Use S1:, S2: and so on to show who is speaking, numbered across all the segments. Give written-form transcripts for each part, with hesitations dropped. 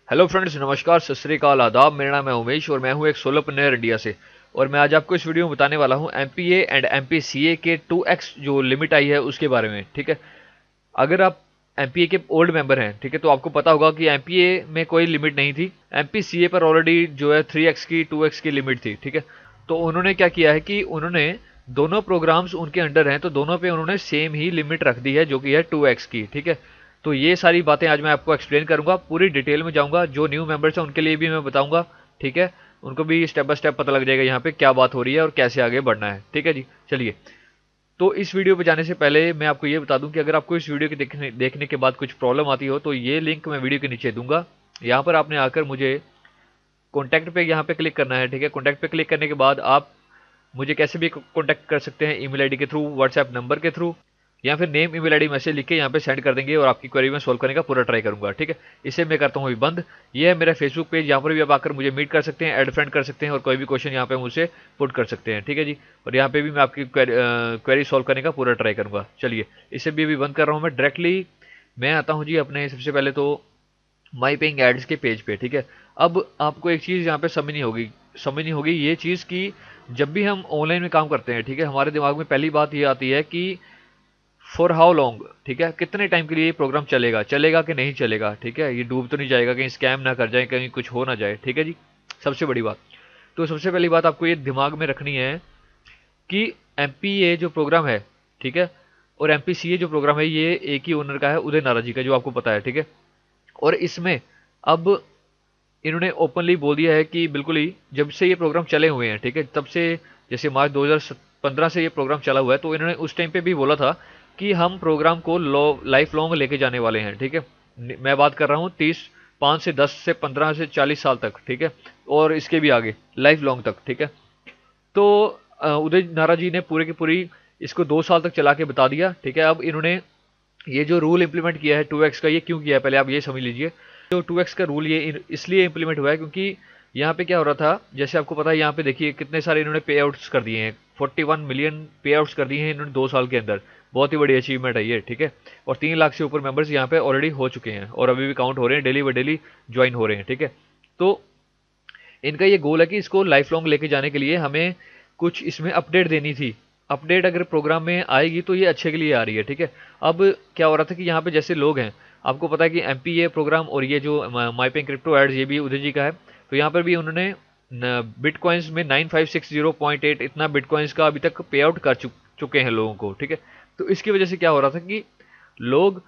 S1: Hello friends, नमस्कार, सत श्री अकाल, आदाब। मेरा नाम है उमेश और मैं हूं एक सोलोप्रेन्योर इंडिया से। और मैं आज आपको इस वीडियो में बताने वाला हूं एमपीए एंड एमपीसीए के 2x जो लिमिट आई है उसके बारे में। ठीक है, अगर आप एमपीए के ओल्ड मेंबर हैं, ठीक है, तो आपको पता होगा कि एमपीए में कोई लिमिट नहीं थी। एमपीसीए पर ऑलरेडी जो है 3x की 2x की लिमिट थी। ठीक है, तो उन्होंने क्या किया है कि उन्होंने दोनों प्रोग्राम्स उनके अंडर हैं तो दोनों पे उन्होंने सेम ही लिमिट रख दी है जो कि है 2x की। ठीक है, तो ये सारी बातें आज मैं आपको एक्सप्लेन करूंगा, पूरी डिटेल में जाऊंगा। जो न्यू मेंबर्स हैं उनके लिए भी मैं बताऊंगा। ठीक है, उनको भी स्टेप बाय स्टेप पता लग जाएगा यहाँ पे क्या बात हो रही है और कैसे आगे बढ़ना है। ठीक है जी, चलिए। तो इस वीडियो पे जाने से पहले मैं आपको ये बता दूं कि अगर आपको इस वीडियो के देखने के बाद कुछ प्रॉब्लम आती हो तो ये लिंक मैं वीडियो के नीचे दूंगा। यहाँ पर आपने आकर मुझे कॉन्टैक्ट पे यहाँ पे क्लिक करना है। ठीक है, कॉन्टैक्ट पे क्लिक करने के बाद आप मुझे कैसे भी कॉन्टैक्ट कर सकते हैं, ईमेल आईडी के थ्रू, व्हाट्सएप नंबर के थ्रू, या फिर नेम ईमेल आईडी मैसेज लिख के यहाँ पे सेंड कर देंगे और आपकी क्वेरी में सोल्व करने का पूरा ट्राई करूंगा। ठीक है, इसे मैं करता हूँ अभी बंद। ये है मेरा फेसबुक पेज, यहाँ पर भी आप आकर मुझे मीट कर सकते हैं, ऐड फ्रेंड कर सकते हैं और कोई भी क्वेश्चन यहाँ पे मुझसे पुट कर सकते हैं। ठीक है जी, और यहाँ पे भी मैं आपकी क्वेरी सॉल्व करने का पूरा ट्राई करूंगा। चलिए, इसे भी अभी बंद कर रहा हूँ मैं। डायरेक्टली मैं आता हूँ जी अपने, सबसे पहले तो माई पेइंग एड्स के पेज पे। ठीक है, अब आपको एक चीज़ यहाँ पे समझनी होगी ये चीज़ कि जब भी हम ऑनलाइन में काम करते हैं, ठीक है, हमारे दिमाग में पहली बात ये आती है कि फॉर हाउ लॉन्ग। ठीक है, कितने टाइम के लिए ये प्रोग्राम चलेगा, चलेगा कि नहीं चलेगा। ठीक है, ये डूब तो नहीं जाएगा, कहीं स्कैम ना कर जाए, कहीं कुछ हो ना जाए। ठीक है जी, सबसे बड़ी बात। तो सबसे पहली बात आपको ये दिमाग में रखनी है कि एमपीए जो प्रोग्राम है, ठीक है, और एमपीसीए जो प्रोग्राम है ये एक ही ओनर का है, उदय नारा जी का, जो आपको पता है। ठीक है, और इसमें अब इन्होंने ओपनली बोल दिया है कि बिल्कुल ही जब से ये प्रोग्राम चले हुए हैं, ठीक है, तब से, जैसे मार्च 2015 से ये प्रोग्राम चला हुआ है, तो इन्होंने उस टाइम पे भी बोला था कि हम प्रोग्राम को लाइफ लॉन्ग लेके जाने वाले हैं। ठीक है, मैं बात कर रहा हूँ 5 से 10 से 15 से 40 साल तक। ठीक है, और इसके भी आगे लाइफ लॉन्ग तक। ठीक है, तो उदय नारा जी ने पूरे की पूरी इसको 2 साल तक चला के बता दिया। ठीक है, अब इन्होंने ये जो रूल इंप्लीमेंट किया है 2x का, ये क्यों किया है पहले आप ये समझ लीजिए। जो 2x का रूल ये इसलिए इंप्लीमेंट हुआ है क्योंकि यहाँ पे क्या हो रहा था, जैसे आपको पता है, यहाँ पे देखिए कितने सारे इन्होंने पे आउट्स कर दिए हैं। 41 मिलियन पे आउट्स कर दिए हैं इन्होंने 2 साल के अंदर। बहुत ही बड़ी अचीवमेंट है ये। ठीक है, और 3 लाख से ऊपर मेंबर्स यहाँ पे ऑलरेडी हो चुके हैं और अभी भी काउंट हो रहे हैं, डेली बाई डेली ज्वाइन हो रहे हैं। ठीक है, तो इनका ये गोल है कि इसको लाइफ लॉन्ग लेके जाने के लिए हमें कुछ इसमें अपडेट देनी थी। अपडेट अगर प्रोग्राम में आएगी तो ये अच्छे के लिए आ रही है। ठीक है, अब क्या हो रहा था कि यहाँ पे जैसे लोग हैं, आपको पता है कि एमपीए प्रोग्राम और ये जो माईपेइंग क्रिप्टो एड्स ये भी उदय जी का है। तो यहाँ पर भी उन्होंने बिटकॉइंस में 9560.8 इतना बिटकॉइंस का अभी तक पे आउट कर चुके हैं लोगों को। ठीक है, तो इसकी वजह से क्या हो रहा था कि लोग,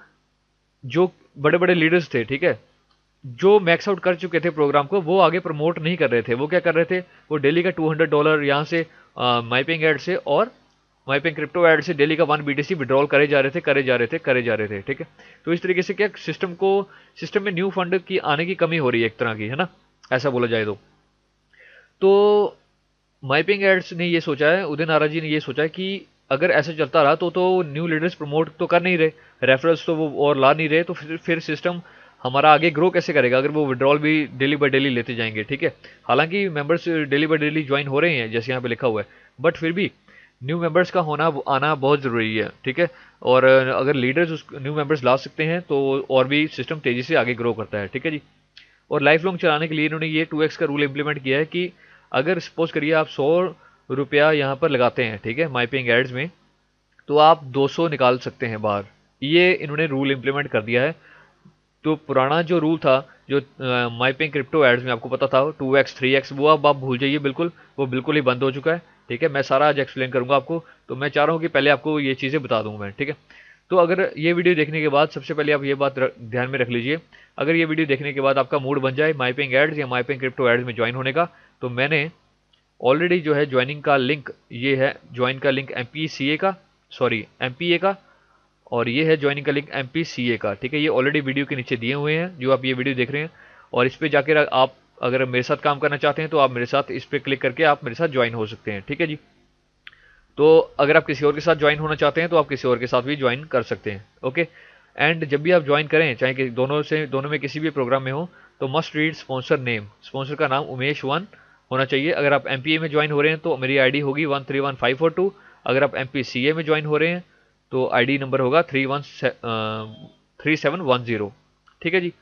S1: जो बड़े बड़े लीडर्स थे, ठीक है, जो मैक्स आउट कर चुके थे प्रोग्राम को, वो आगे प्रमोट नहीं कर रहे थे। वो क्या कर रहे थे, वो डेली का $200 यहाँ से माइपिंग एड से और माइपिंग क्रिप्टो एड से डेली का 1 BTC विड्रॉल करे जा रहे थे, करे जा रहे थे, करे जा रहे थे। ठीक है, तो इस तरीके से क्या सिस्टम में न्यू फंड की आने की कमी हो रही है एक तरह की, है ना, ऐसा बोला जाए तो माइपिंग एड्स ने ये सोचा है, उदय नारा जी ने ये सोचा है कि अगर ऐसा चलता रहा तो न्यू लीडर्स प्रमोट तो कर नहीं रहे, रेफरल्स तो वो और ला नहीं रहे, तो फिर सिस्टम हमारा आगे ग्रो कैसे करेगा अगर वो विड्रॉल भी डेली बाय डेली लेते जाएंगे। ठीक है, हालांकि members daily by daily join हो रहे हैं जैसे यहाँ पे लिखा हुआ है, बट फिर भी न्यू मेंबर्स का आना बहुत ज़रूरी है। ठीक है, और अगर लीडर्स उस न्यू मेंबर्स ला सकते हैं तो और भी सिस्टम तेज़ी से आगे ग्रो करता है। ठीक है जी, और लाइफ लॉन्ग चलाने के लिए इन्होंने ये 2x का रूल इंप्लीमेंट किया है कि अगर सपोज करिए आप ₹100 यहाँ पर लगाते हैं, ठीक है, माइपिंग एड्स में, तो आप 200 निकाल सकते हैं बाहर। ये इन्होंने रूल इंप्लीमेंट कर दिया है। तो पुराना जो रूल था, जो माइपिंग क्रिप्टो एड्स में आपको पता था 2x 3x, वो अब आप भूल जाइए बिल्कुल, वो बिल्कुल ही बंद हो चुका है। ठीक है, मैं सारा आज एक्सप्लेन करूंगा आपको, तो मैं चाह रहा हूँ कि पहले आपको ये चीज़ें बता दूँ मैं। ठीक है, तो अगर ये वीडियो देखने के बाद सबसे पहले आप ये बात ध्यान में रख लीजिए, अगर ये वीडियो देखने के बाद आपका मूड बन जाए माइपिंग एड्स या माइपिंग क्रिप्टो एड्स में ज्वाइन होने का, तो मैंने ऑलरेडी जो है ज्वाइनिंग का लिंक, ये है ज्वाइन का लिंक एमपीए का, और ये है ज्वाइनिंग का लिंक एमपीसीए का। ठीक है, ये ऑलरेडी वीडियो के नीचे दिए हुए हैं जो आप ये वीडियो देख रहे हैं, और इस पर जाकर आप अगर मेरे साथ काम करना चाहते हैं तो आप मेरे साथ इस पर क्लिक करके आप मेरे साथ ज्वाइन हो सकते हैं। ठीक है जी, तो अगर आप किसी और के साथ ज्वाइन होना चाहते हैं तो आप किसी और के साथ भी ज्वाइन कर सकते हैं। ओके, एंड जब भी आप ज्वाइन करें, चाहे कि दोनों में किसी भी प्रोग्राम में हो, तो must read sponsor name, sponsor का नाम उमेश 1 होना चाहिए। अगर आप एमपीए में ज्वाइन हो रहे हैं तो मेरी आईडी होगी 131542। अगर आप एमपीसीए में ज्वाइन हो रहे हैं तो आईडी नंबर होगा 3710। ठीक है जी,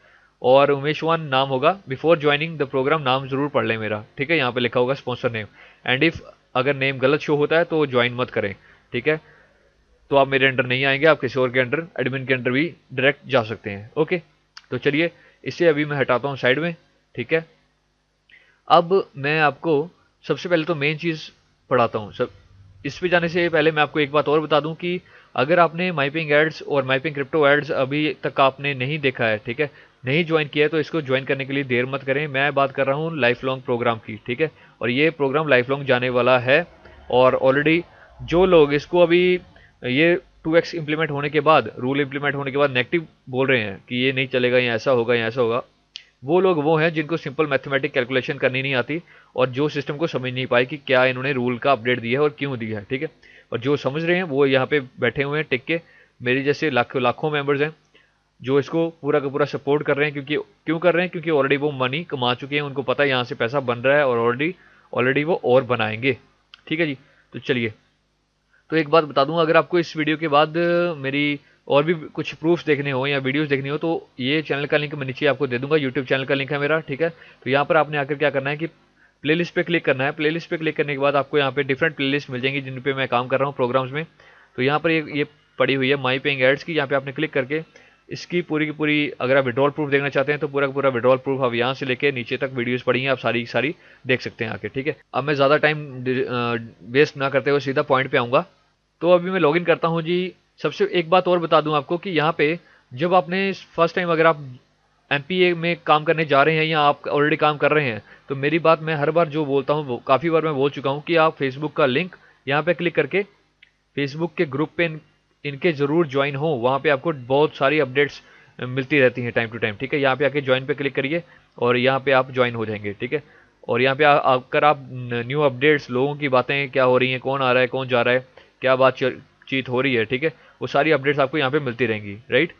S1: और उमेश वन नाम होगा। बिफोर ज्वाइनिंग द प्रोग्राम नाम जरूर पढ़ लें मेरा, ठीक है। यहाँ पे लिखा होगा स्पॉन्सर नेम, एंड इफ अगर नेम गलत शो होता है तो ज्वाइन मत करें, ठीक है। तो आप मेरे अंडर नहीं आएंगे, आप किसी और के अंडर, एडमिन के अंडर भी डायरेक्ट जा सकते हैं। ओके, तो चलिए इसे अभी मैं हटाता हूँ साइड में, ठीक है। अब मैं आपको सबसे पहले तो मेन चीज़ पढ़ाता हूँ सब। इस पे जाने से पहले मैं आपको एक बात और बता दूं कि अगर आपने माइपिंग एड्स और माइपिंग क्रिप्टो एड्स अभी तक आपने नहीं देखा है, ठीक है, नहीं ज्वाइन किया है, तो इसको ज्वाइन करने के लिए देर मत करें। मैं बात कर रहा हूँ लाइफ लॉन्ग प्रोग्राम की, ठीक है। और ये प्रोग्राम लाइफ लॉन्ग जाने वाला है। और ऑलरेडी जो लोग इसको अभी ये 2x इम्प्लीमेंट होने के बाद, रूल इम्प्लीमेंट होने के बाद नेगेटिव बोल रहे हैं कि ये नहीं चलेगा, या ऐसा होगा, या ऐसा होगा, वो लोग वो हैं जिनको सिंपल मैथमेटिक कैलकुलेशन करनी नहीं आती और जो सिस्टम को समझ नहीं पाए कि क्या इन्होंने रूल का अपडेट दिया है और क्यों दिया है, ठीक है। और जो समझ रहे हैं वो यहाँ पे बैठे हुए हैं टिक के, मेरी जैसे लाखों लाखों मेंबर्स हैं जो इसको पूरा का पूरा सपोर्ट कर रहे हैं। क्योंकि क्यों कर रहे हैं? क्योंकि ऑलरेडी वो मनी कमा चुके हैं, उनको पता है यहाँ से पैसा बन रहा है, और ऑलरेडी ऑलरेडी वो और बनाएंगे, ठीक है जी। तो चलिए, तो एक बात बता दूं, अगर आपको इस वीडियो के बाद मेरी और भी कुछ प्रूफ्स देखने हो या वीडियोस देखनी हो, तो ये चैनल का लिंक मैं नीचे आपको दे दूंगा। यूट्यूब चैनल का लिंक है मेरा, ठीक है। तो यहाँ पर आपने आकर क्या करना है कि प्लेलिस्ट पे क्लिक करना है। प्लेलिस्ट पे क्लिक करने के बाद आपको यहाँ पे डिफरेंट प्लेलिस्ट मिल जाएंगी जिन पे मैं काम कर रहा हूँ प्रोग्राम्स में। तो यहाँ पर ये पड़ी हुई है माई पेइंग एड्स की, यहाँ पे आपने क्लिक करके इसकी पूरी की पूरी, अगर आप विड्रॉल प्रूफ देखना चाहते हैं तो पूरा का पूरा विड्रॉल प्रूफ आप यहाँ से लेके नीचे तक वीडियोस पड़ी हैं, आप सारी सारी देख सकते हैं आके, ठीक है। अब मैं ज़्यादा टाइम वेस्ट ना करते हुए सीधा पॉइंट पे आऊँगा। तो अभी मैं लॉगिन करता हूँ जी। सबसे एक बात और बता दूं आपको कि यहाँ पे जब आपने फर्स्ट टाइम अगर आप एमपीए में काम करने जा रहे हैं या आप ऑलरेडी काम कर रहे हैं, तो मेरी बात मैं हर बार जो बोलता हूँ, काफ़ी बार मैं बोल चुका हूँ कि आप फेसबुक का लिंक यहाँ पे क्लिक करके फेसबुक के ग्रुप पे इनके ज़रूर ज्वाइन हो। वहाँ पे आपको बहुत सारी अपडेट्स मिलती रहती हैं टाइम टू टाइम, ठीक है। यहाँ पे आके ज्वाइन पे क्लिक करिए और यहाँ पे आप ज्वाइन हो जाएंगे, ठीक है। और यहाँ पे आकर आप न्यू अपडेट्स, लोगों की बातें क्या हो रही हैं, कौन आ रहा है, कौन जा रहा है, क्या बातचीत हो रही है, ठीक है, वो सारी अपडेट्स आपको यहाँ पे मिलती रहेंगी, राइट।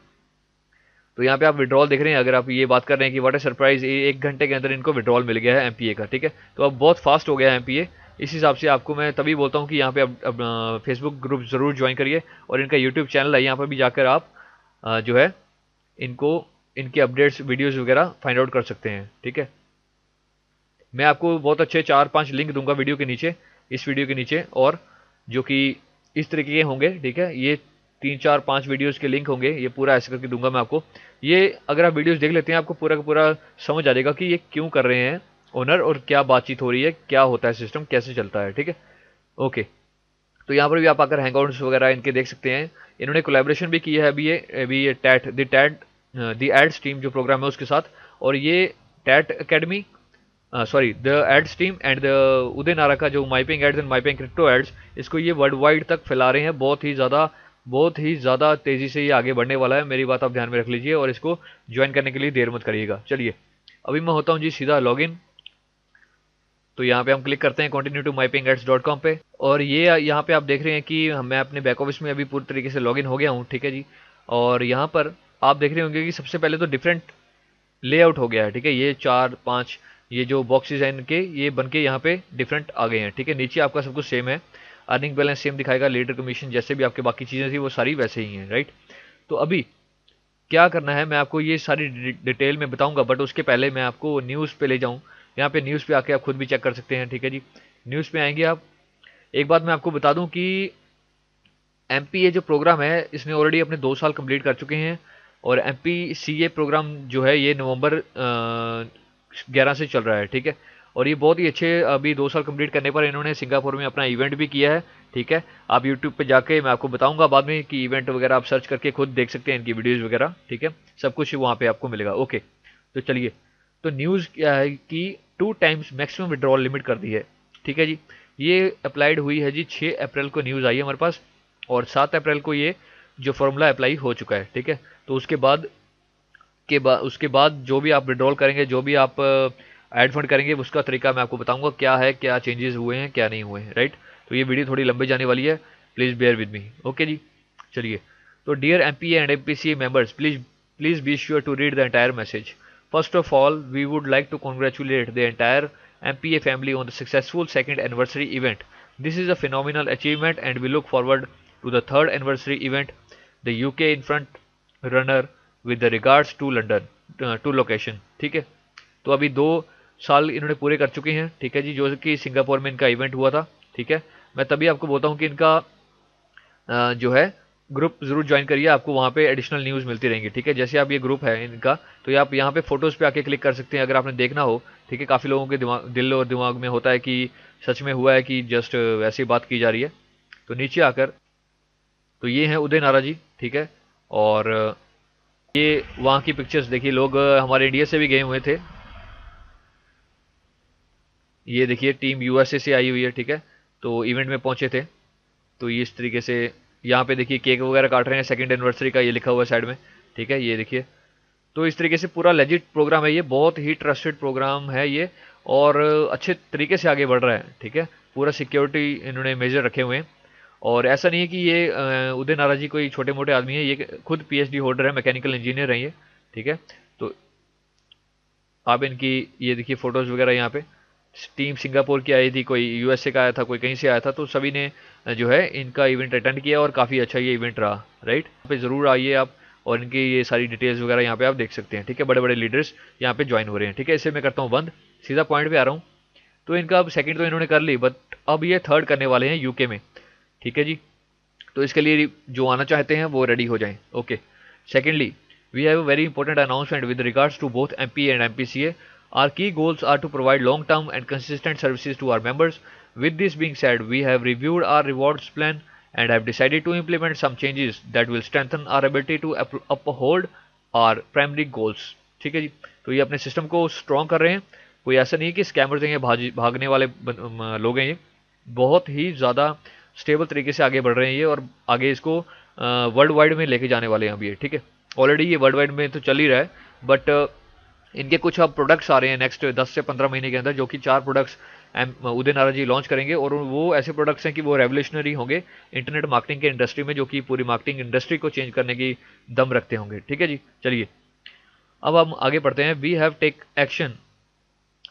S1: तो यहाँ पे आप विड्रॉल देख रहे हैं। अगर आप ये बात कर रहे हैं कि व्हाट ए सरप्राइज, 1 घंटे के अंदर इनको विड्रॉल मिल गया है एमपीए का, ठीक है। तो अब बहुत फास्ट हो गया है एमपीए। इस हिसाब से आपको मैं तभी बोलता हूँ कि यहाँ पे अब फेसबुक ग्रुप ज़रूर ज्वाइन करिए, और इनका यूट्यूब चैनल है, यहाँ पर भी जाकर आप जो है इनको, इनके अपडेट्स वीडियोज़ वगैरह फाइंड आउट कर सकते हैं, ठीक है। मैं आपको बहुत अच्छे 4-5 लिंक दूंगा वीडियो के नीचे, इस वीडियो के नीचे, और जो कि इस तरीके के होंगे, ठीक है। ये 3-4-5 वीडियोस के लिंक होंगे, ये पूरा ऐसे करके दूंगा मैं आपको। ये अगर आप वीडियोस देख लेते हैं आपको पूरा का पूरा समझ आ जाएगा कि ये क्यों कर रहे हैं ओनर, और क्या बातचीत हो रही है, क्या होता है सिस्टम, कैसे चलता है, ठीक है। ओके, तो यहाँ पर भी आप आकर हैंगआउट्स वगैरह इनके देख सकते हैं। इन्होंने कोलैबोरेशन भी किया है अभी ये द एड्स टीम जो प्रोग्राम है उसके साथ, और ये that academy, sorry the ads team and the Uday नारा का जो माइपिंग एड्स एंड माइपिंग क्रिप्टो एड्स, इसको ये वर्ल्ड वाइड तक फैला रहे हैं। बहुत ही ज़्यादा तेज़ी से ये आगे बढ़ने वाला है। मेरी बात आप ध्यान में रख लीजिए और इसको ज्वाइन करने के लिए देर मत करिएगा। चलिए, अभी मैं होता हूँ जी सीधा लॉगिन। तो यहाँ पे हम क्लिक करते हैं continue-to-mypingads.com पे, और ये यहाँ पे आप देख रहे हैं कि मैं अपने बैक ऑफिस में अभी पूरी तरीके से लॉगिन हो गया हूँ, ठीक है जी। और यहाँ पर आप देख रहे होंगे कि सबसे पहले तो डिफरेंट लेआउट हो गया है, ठीक है। ये 4-5 ये जो बॉक्सेस हैं इनके, ये बन के यहाँ पे डिफरेंट आ गए हैं, ठीक है। नीचे आपका सब कुछ सेम है, अर्निंग बैलेंस सेम दिखाएगा, लीडर कमीशन जैसे भी आपके बाकी चीज़ें थी वो सारी वैसे ही हैं, राइट। तो अभी क्या करना है, मैं आपको ये सारी डिटेल में बताऊंगा, बट उसके पहले मैं आपको न्यूज़ पे ले जाऊँ। यहाँ पे न्यूज़ पे आके आप खुद भी चेक कर सकते हैं, ठीक है जी। न्यूज़ पे आएंगे आप। एक बात मैं आपको बता दूं कि एमपीए जो प्रोग्राम है इसने ऑलरेडी अपने 2 साल कंप्लीट कर चुके हैं, और एमपीसीए प्रोग्राम जो है ये नवंबर 11 से चल रहा है, ठीक है। और ये बहुत ही अच्छे, अभी 2 साल कंप्लीट करने पर इन्होंने सिंगापुर में अपना इवेंट भी किया है, ठीक है। आप यूट्यूब पे जाके, मैं आपको बताऊंगा बाद में कि इवेंट वगैरह आप सर्च करके खुद देख सकते हैं इनकी वीडियोज़ वगैरह, ठीक है। सब कुछ वहाँ पे आपको मिलेगा। ओके, तो चलिए, तो न्यूज़ क्या है कि 2 टाइम्स मैक्सिमम विड्रॉल लिमिट कर दी है, ठीक है जी। ये अप्लाइड हुई है जी 6 अप्रैल को न्यूज़ आई है हमारे पास, और 7 अप्रैल को ये जो फॉर्मूला अप्लाई हो चुका है, ठीक है। तो उसके बाद जो भी आप विड्रॉल करेंगे, जो भी आप ऐड फंड करेंगे, उसका तरीका मैं आपको बताऊंगा क्या है, क्या चेंजेस हुए हैं, क्या नहीं हुए हैं, राइट। तो ये वीडियो थोड़ी लंबी जाने वाली है, please bear with me. Okay जी, चलिए। तो dear MPA and MPCA members, please be sure to read the entire message. First of all, we would like to congratulate the entire MPA family on the successful second anniversary event. This is a phenomenal achievement and we look forward to the 3rd anniversary event, the UK in front runner with the regards to London. To location, ठीक है। तो अभी 2 साल इन्होंने पूरे कर चुके हैं, ठीक है जी, जो कि सिंगापुर में इनका इवेंट हुआ था, ठीक है। मैं तभी आपको बोलता हूँ कि इनका जो है ग्रुप जरूर ज्वाइन करिए, आपको वहाँ पे एडिशनल न्यूज़ मिलती रहेंगी, ठीक है। जैसे आप ये ग्रुप है इनका, तो ये आप यहाँ पे फोटोज़ पे आके क्लिक कर सकते हैं अगर आपने देखना हो, ठीक है। काफ़ी लोगों के दिल और दिमाग में होता है कि सच में हुआ है कि जस्ट वैसे ही बात की जा रही है। तो नीचे आकर, तो ये हैं उदय नारा जी, ठीक है। और ये वहाँ की पिक्चर्स देखिए, लोग हमारे इंडिया से भी गए हुए थे। ये देखिए टीम यूएसए से आई हुई है, ठीक है। तो इवेंट में पहुंचे थे। तो ये इस तरीके से यहाँ पे देखिए केक वगैरह काट रहे हैं, सेकंड एनिवर्सरी का ये लिखा हुआ है साइड में, ठीक है, ये देखिए। तो इस तरीके से पूरा लेजिट प्रोग्राम है ये, बहुत ही ट्रस्टेड प्रोग्राम है ये, और अच्छे तरीके से आगे बढ़ रहा है, ठीक है। पूरा सिक्योरिटी इन्होंने मेजर रखे हुए हैं। और ऐसा नहीं है कि ये उदय नारा जी कोई छोटे मोटे आदमी है, ये खुद पीएचडी होल्डर है, मैकेनिकल इंजीनियर है ये, ठीक है। तो आप इनकी ये देखिए फोटोज़ वगैरह यहाँ पे, टीम सिंगापुर की आई थी, कोई यूएसए का आया था, कोई कहीं से आया था, तो सभी ने जो है इनका इवेंट अटेंड किया और काफ़ी अच्छा ये इवेंट रहा, राइट। यहाँ पे ज़रूर आइए आप, और इनकी ये सारी डिटेल्स वगैरह यहाँ पे आप देख सकते हैं, ठीक है। बड़े बड़े लीडर्स यहाँ पे ज्वाइन हो रहे हैं, ठीक है। इसे मैं करता हूँ बंद, सीधा पॉइंट पे आ रहा हूँ। तो इनका अब सेकंड तो इन्होंने कर ली, बट अब ये थर्ड करने वाले हैं यूके में, ठीक है जी। तो इसके लिए जो आना चाहते हैं वो रेडी हो जाएं, okay. Secondly, we have a very important announcement with regards to both MPA and MPCA. Our key goals are to provide long-term and consistent services to our members. With this being said, we have reviewed our rewards plan and have decided to implement some changes that will strengthen our ability to uphold our primary goals. ठीक है जी। तो ये अपने system को strong कर रहे हैं। कोई ऐसा नहीं है कि स्कैमर्स हैं, भागने वाले लोग हैं, ये बहुत ही ज़्यादा स्टेबल तरीके से आगे बढ़ रहे हैं ये, और आगे इसको वर्ल्ड वाइड में लेके जाने वाले हैं अभी ये, ठीक है। ऑलरेडी ये वर्ल्ड वाइड में तो चल ही रहा है, बट इनके कुछ अब प्रोडक्ट्स आ रहे हैं नेक्स्ट 10 से 15 महीने के अंदर, जो कि 4 प्रोडक्ट्स उदय नारायण जी लॉन्च करेंगे, और वो ऐसे प्रोडक्ट्स हैं कि वो रेवोल्यूशनरी होंगे इंटरनेट मार्केटिंग के इंडस्ट्री में, जो कि पूरी मार्केटिंग इंडस्ट्री को चेंज करने की दम रखते होंगे, ठीक है जी। चलिए अब हम आगे बढ़ते हैं। We have take action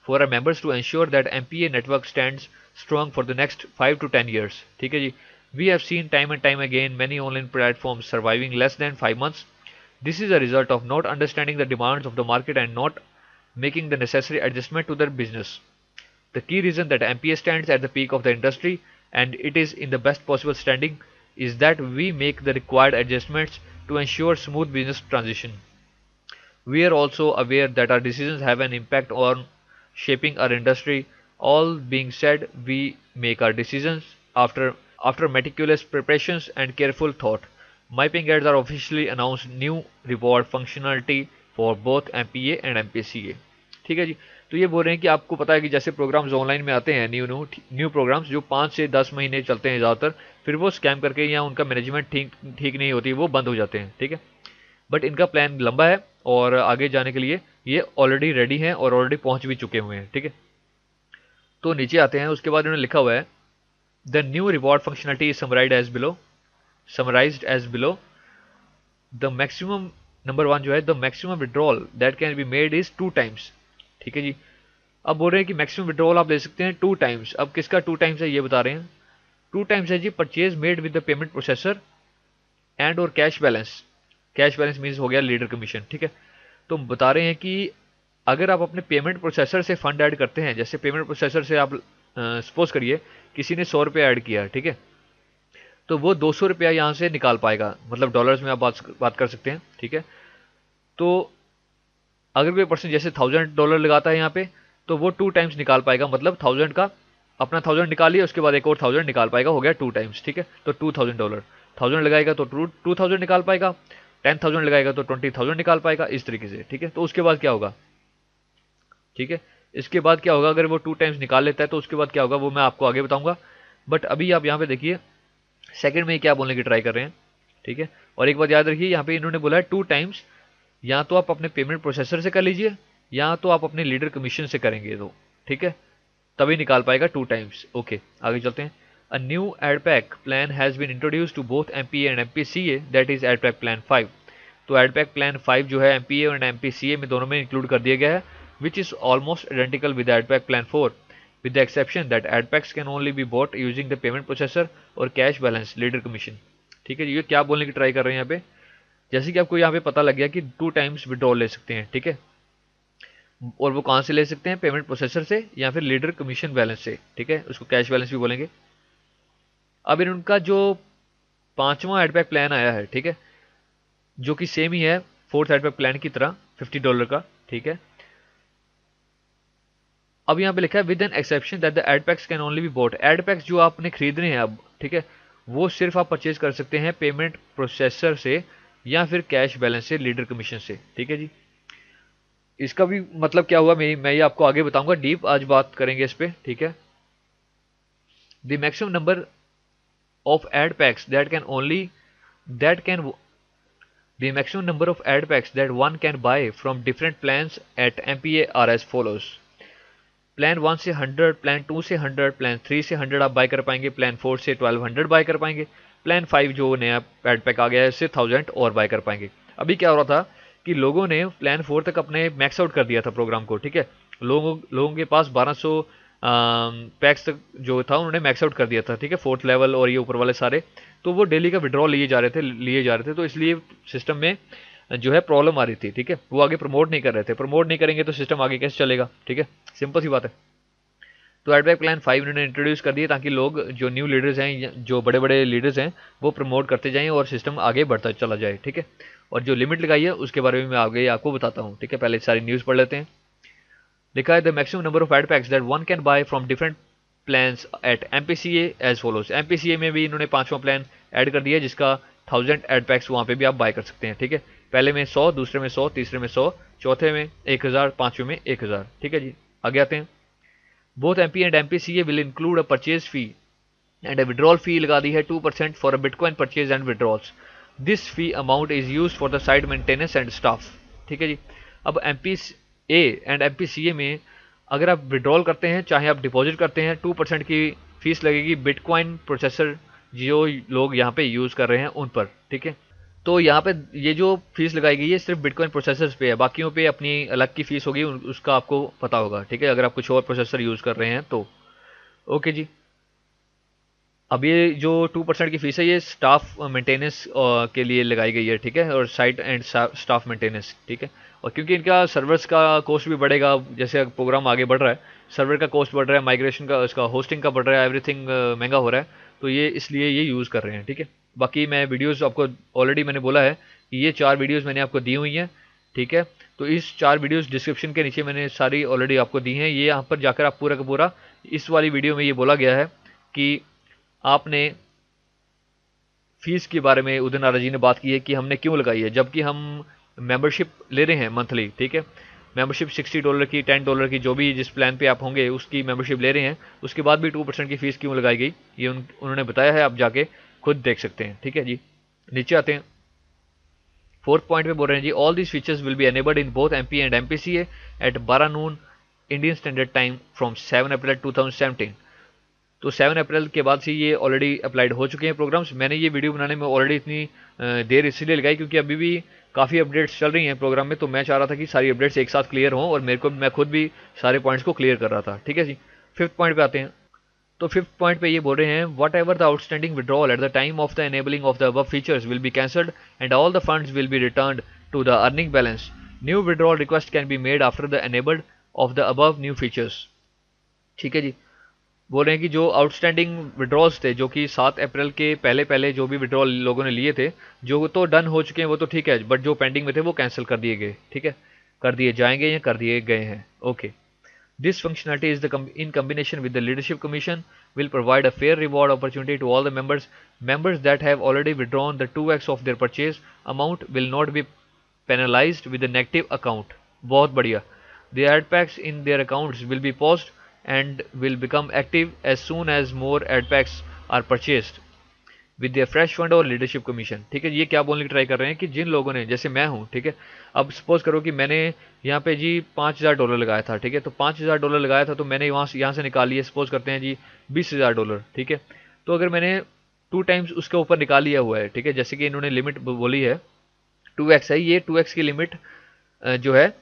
S1: for our members to ensure that MPA network stands strong for the next 5 to 10 years. ठीक है जी। We have seen time and time again many online platforms surviving less than 5 months. This is a result of not understanding the demands of the market and not making the necessary adjustment to their business. The key reason that MPA stands at the peak of the industry and it is in the best possible standing is that we make the required adjustments to ensure smooth business transition. We are also aware that our decisions have an impact on shaping our industry. All being said, we make our decisions after meticulous preparations and careful thought. Mapping ads are officially announced new reward functionality for both MPA and MPCA. ठीक है जी। तो ये बोल रहे हैं कि आपको पता है कि जैसे प्रोग्राम्स ऑनलाइन में आते हैं, न्यू प्रोग्राम्स जो 5 से 10 महीने चलते हैं ज़्यादातर, फिर वो स्कैम करके या उनका मैनेजमेंट ठीक नहीं होती, वो बंद हो जाते हैं, ठीक है। बट इनका प्लान लंबा है और आगे जाने के लिए ये ऑलरेडी रेडी हैं और ऑलरेडी पहुंच भी चुके हुए हैं, ठीक है। तो नीचे आते हैं, उसके बाद इन्होंने लिखा हुआ है the new reward functionality is summarised as below. The maximum number 1 जो है, the maximum withdrawal that can be made is 2 times, ठीक है जी। अब बोल रहे हैं कि मैक्सिमम विड्रॉल आप ले सकते हैं 2 टाइम्स। अब किसका 2 टाइम्स है ये बता रहे हैं। 2 टाइम्स है जी purchase made with the payment processor and और cash balance. Cash balance means हो गया लीडर कमीशन, ठीक है। तो बता रहे हैं कि अगर आप अपने पेमेंट प्रोसेसर से फंड ऐड करते हैं, जैसे पेमेंट प्रोसेसर से आप सपोज करिए किसी ने 100 रुपया ऐड किया, ठीक है, तो वो 200 रुपया यहाँ से निकाल पाएगा, मतलब डॉलर्स में आप बात कर सकते हैं, ठीक है। तो अगर कोई पर्सन जैसे $1000 लगाता है यहाँ पे, तो वो 2 टाइम्स निकाल पाएगा, मतलब 1000 का अपना 1000 निकाल लिया, उसके बाद एक और 1000 निकाल पाएगा, हो गया 2 टाइम्स, ठीक है। तो $2000, 1000 लगाएगा तो 2000 निकाल पाएगा, 10,000 लगाएगा तो 20,000 निकाल पाएगा, इस तरीके से, ठीक है। तो उसके बाद क्या होगा, ठीक है, इसके बाद क्या होगा, अगर वो 2 टाइम्स निकाल लेता है तो उसके बाद क्या होगा वो मैं आपको आगे बताऊंगा। बट अभी आप यहाँ पे देखिए सेकंड में क्या बोलने की ट्राई कर रहे हैं, ठीक है। और एक बात याद रखिए, यहाँ पे इन्होंने बोला है 2 टाइम्स, या तो आप अपने पेमेंट प्रोसेसर से कर लीजिए या तो आप अपने लीडर कमीशन से करेंगे, तो ठीक है, तभी निकाल पाएगा 2 टाइम्स। ओके, आगे चलते हैं। A new AdPack plan has been introduced to both MPA and MPCA, that is AdPack Plan 5. तो AdPack Plan 5 जो है MPA और MPCA में दोनों में इंक्लूड कर दिया गया है, which is almost identical with AdPack Plan 4, with the exception that AdPacks can only be bought using the payment processor और cash balance leader commission. ठीक है, ये क्या बोलने की ट्राई कर रहे हैं यहाँ पे, जैसे कि आपको यहाँ पे पता लग गया कि 2 टाइम्स विड्रॉल ले सकते हैं, ठीक है। और वो कहाँ से ले सकते हैं, पेमेंट प्रोसेसर से या फिर लीडर कमीशन बैलेंस से, ठीक है, उसको कैश बैलेंस भी बोलेंगे। अब इनका जो 5वां एडबैक प्लान आया है, ठीक है, जो कि सेम ही है 4th एडबैक प्लान की तरह $50 का, ठीक है। अब यहाँ पे लिखा है with an exception that the ad packs can only be bought. Ad packs जो आपने खरीदने हैं अब, ठीक है, वो सिर्फ आप परचेज कर सकते हैं पेमेंट प्रोसेसर से या फिर कैश बैलेंस से, लीडर कमीशन से, ठीक है जी। इसका भी मतलब क्या हुआ मैं ये आपको आगे बताऊंगा, डीप आज बात करेंगे इस पे, ठीक है। The maximum number of ad packs that can the maximum number of ad packs that one can buy from different plans at MPA are as follows। Plan 1 से 100, प्लान 2 से 100, प्लान 3 से 100 आप बाय कर पाएंगे, प्लान 4 से 1200 bye कर पाएंगे, plan 5 जो नया एड पैक आ गया है इससे 1000 और बाय कर पाएंगे। अभी क्या हो रहा था कि लोगों ने प्लान 4 तक अपने मैक्स आउट कर दिया था प्रोग्राम को, ठीक है। लोगों के पास 1200 पैक्स तक जो था उन्होंने मैक्स आउट कर दिया था, ठीक है, 4th लेवल और ये ऊपर वाले सारे। तो वो डेली का विड्रॉल लिए जा रहे थे, तो इसलिए सिस्टम में जो है प्रॉब्लम आ रही थी, ठीक है। वो आगे प्रमोट नहीं कर रहे थे, प्रमोट नहीं करेंगे तो सिस्टम आगे कैसे चलेगा, ठीक है, सिंपल सी बात है। तो एडबैक प्लान 5 इन्होंने इंट्रोड्यूस कर दिए ताकि लोग जो न्यू लीडर्स हैं, जो बड़े बड़े लीडर्स हैं, वो प्रमोट करते जाएं और सिस्टम आगे बढ़ता चला जाए, ठीक है। और जो लिमिट लगाई है उसके बारे में मैं आगे आपको बताता हूँ, ठीक है। पहले सारी न्यूज़ पढ़ लेते हैं। लिखा है the maximum number of ad packs that one can buy from different plans at MPCA as follows. MPCA में भी इन्होंने 5वां प्लान ऐड कर दिया जिसका 1000 एड पैक्स वहाँ पे भी आप बाय कर सकते हैं, ठीक है। पहले में 100, दूसरे में 100, तीसरे में 100, चौथे में 1000, पांचवें में 1000, ठीक है जी। आगे आते हैं। Both MP and MPCA will include a purchase fee and a withdrawal fee लगा दी है 2% for a bitcoin purchase and withdrawals. This fee amount is use for the site maintenance and staff, ठीक है जी। अब MPA एंड MPCA में अगर आप withdrawal करते हैं चाहे आप डिपॉजिट करते हैं, 2% की फीस लगेगी बिटकॉइन प्रोसेसर जो लोग यहाँ पे यूज़ कर रहे हैं उन पर, ठीक है। तो यहाँ पे ये जो फीस लगाई गई है सिर्फ बिटकॉइन प्रोसेसर्स पे है, बाकियों पे अपनी अलग की फीस होगी, उसका आपको पता होगा, ठीक है, अगर आप कुछ और प्रोसेसर यूज़ कर रहे हैं तो। ओके जी। अब ये जो 2% की फीस है ये स्टाफ मेंटेनेंस के लिए लगाई गई है, ठीक है, और साइट एंड स्टाफ मेंटेनेंस, ठीक है। और क्योंकि इनका सर्वर्स का कॉस्ट भी बढ़ेगा, जैसे प्रोग्राम आगे बढ़ रहा है, सर्वर का कॉस्ट बढ़ रहा है, माइग्रेशन का, इसका होस्टिंग का बढ़ रहा है, एवरीथिंग महंगा हो रहा है, तो ये इसलिए ये यूज़ कर रहे हैं, ठीक है। बाकी मैं वीडियोज़ आपको ऑलरेडी मैंने बोला है कि ये 4 वीडियोज़ मैंने आपको दी हुई हैं, ठीक है। तो इस 4 वीडियोज़ डिस्क्रिप्शन के नीचे मैंने सारी ऑलरेडी आपको दी हैं। ये यहाँ पर जाकर आप पूरा का पूरा, इस वाली वीडियो में ये बोला गया है कि आपने फीस के बारे में उदय नारायण जी ने बात की है कि हमने क्यों लगाई है, जबकि हम मेंबरशिप ले रहे हैं मंथली, ठीक है। मेंबरशिप $60 की, $10 की, जो भी जिस प्लान पे आप होंगे उसकी मेंबरशिप ले रहे हैं, उसके बाद भी 2% की फीस क्यों लगाई गई ये उन्होंने बताया है, आप जाके खुद देख सकते हैं, ठीक है जी। नीचे आते हैं। 4th पॉइंट पे बोल रहे हैं जी, all this features will be enabled in both MP and MPCA at 12 noon Indian standard time from 7 April 2017। तो 7 अप्रैल के बाद से ये ऑलरेडी अप्लाइड हो चुके हैं प्रोग्राम्स। मैंने ये वीडियो बनाने में ऑलरेडी इतनी देर इसलिए लगाई क्योंकि अभी भी काफ़ी अपडेट्स चल रही हैं प्रोग्राम में, तो मैं चाह रहा था कि सारी अपडेट्स एक साथ क्लियर हों और मैं खुद भी सारे पॉइंट्स को क्लियर कर रहा था, ठीक है जी। 5th पॉइंट पे आते हैं। तो 5th पॉइंट पे ये बोल रहे हैं, whatever the outstanding withdrawal at the time of the enabling of the above features will be cancelled and all the funds will be returned to the earning balance. New withdrawal request can be made after the enabled of the above new features, ठीक है जी। बोल रहे हैं कि जो outstanding withdrawals थे, जो कि 7 अप्रैल के पहले पहले जो भी विड्रॉल लोगों ने लिए थे, जो तो डन हो चुके हैं वो तो ठीक है, बट जो पेंडिंग में थे वो कैंसिल कर दिए गए, ठीक है, कर दिए जाएंगे या कर दिए गए हैं, okay. This functionality is in combination with the leadership commission will provide a fair reward opportunity to all the members that have already withdrawn the 2x of their purchase amount will not be penalized with a negative account। बहुत बढ़िया। The ad packs in their accounts will be paused and will become active as soon as more ad packs are purchased with their fresh fund और leadership commission, ठीक है। ये क्या बोलने की try कर रहे हैं कि जिन लोगों ने, जैसे मैं हूँ, ठीक है, अब सपोज करो कि मैंने यहाँ पे जी $5000 लगाया था, ठीक है, तो $5000 लगाया था तो मैंने यहाँ से निकाल लिया, सपोज करते हैं जी $20000, ठीक है। तो अगर मैंने 2 टाइम्स उसके ऊपर निकाल लिया हुआ है, ठीक है, जैसे कि इन्होंने लिमिट बोली है 2x है, ये 2x की लिमिट जो है,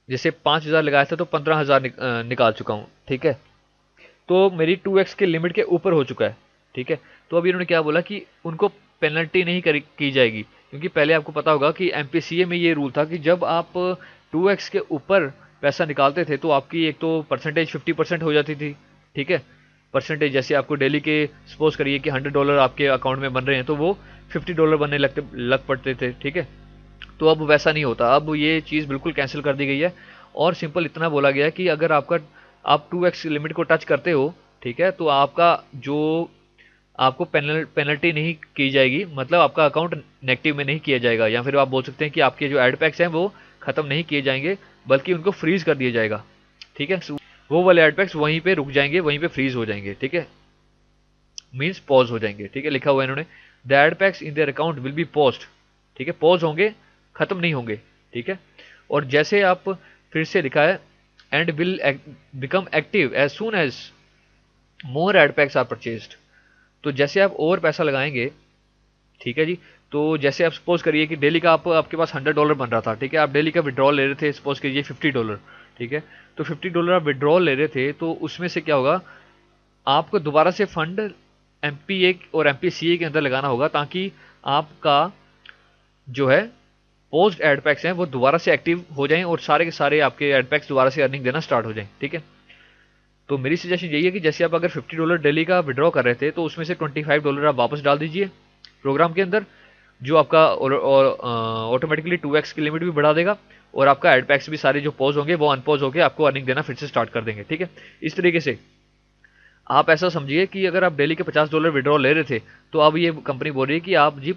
S1: जैसे 5000 लगाया था तो 15000 निकाल चुका हूँ, ठीक है। तो मेरी 2x के लिमिट के ऊपर हो चुका है, ठीक है। तो अभी इन्होंने क्या बोला कि उनको पेनल्टी नहीं की जाएगी, क्योंकि पहले आपको पता होगा कि एमपीसीए में ये रूल था कि जब आप 2x के ऊपर पैसा निकालते थे तो आपकी एक तो परसेंटेज 50% हो जाती थी, ठीक है। परसेंटेज जैसे आपको डेली के सपोज करिए कि $100 आपके अकाउंट में बन रहे हैं तो वो $50 बनने लग पड़ते थे, ठीक है। तो अब वैसा नहीं होता, अब ये चीज़ बिल्कुल कैंसिल कर दी गई है और सिंपल इतना बोला गया है कि अगर आप 2x लिमिट को टच करते हो, ठीक है, तो आपको पेनल्टी नहीं की जाएगी, मतलब आपका अकाउंट नेगेटिव में नहीं किया जाएगा, या फिर आप बोल सकते हैं कि आपके जो एड पैक्स हैं वो खत्म नहीं किए जाएंगे बल्कि उनको फ्रीज कर दिया जाएगा, ठीक है। वो वाले एड पैक्स वहीं पे रुक जाएंगे, वहीं पे फ्रीज हो जाएंगे, ठीक है, मीन्स पॉज हो जाएंगे, ठीक है। लिखा हुआ है इन्होंने the ad packs in their account will be paused, ठीक है, पॉज होंगे, खत्म नहीं होंगे, ठीक है। और जैसे आप फिर से लिखा है and will become active as soon as more ad packs are purchased. तो जैसे आप और पैसा लगाएंगे, ठीक है जी, तो जैसे आप सपोज करिए कि डेली का आपके पास $100 बन रहा था, ठीक है, आप डेली का विड्रॉल ले रहे थे, सपोज करिए $50, ठीक है, तो $50 आप विड्रॉल ले रहे थे तो उसमें से क्या होगा, आपको दोबारा से फंड एमपीए और एमपीसीए के अंदर लगाना होगा ताकि आपका जो है पोस्ट एड पैक्स हैं वो दोबारा से एक्टिव हो जाएं और सारे के सारे आपके एड पैक्स दोबारा से अर्निंग देना स्टार्ट हो जाएं, ठीक है। तो मेरी सजेशन यही है कि जैसे आप अगर $50 डेली का विड्रॉ कर रहे थे तो उसमें से $25 आप वापस डाल दीजिए प्रोग्राम के अंदर, जो आपका ऑटोमेटिकली 2x की लिमिट भी बढ़ा देगा और आपका एड पैक्स भी सारे जो पॉज होंगे वो अनपॉज होकर आपको अर्निंग देना फिर से स्टार्ट कर देंगे, ठीक है। इस तरीके से आप ऐसा समझिए कि अगर आप डेली के $50 विड्रॉ ले रहे थे तो अब ये कंपनी बोल रही है कि आप जी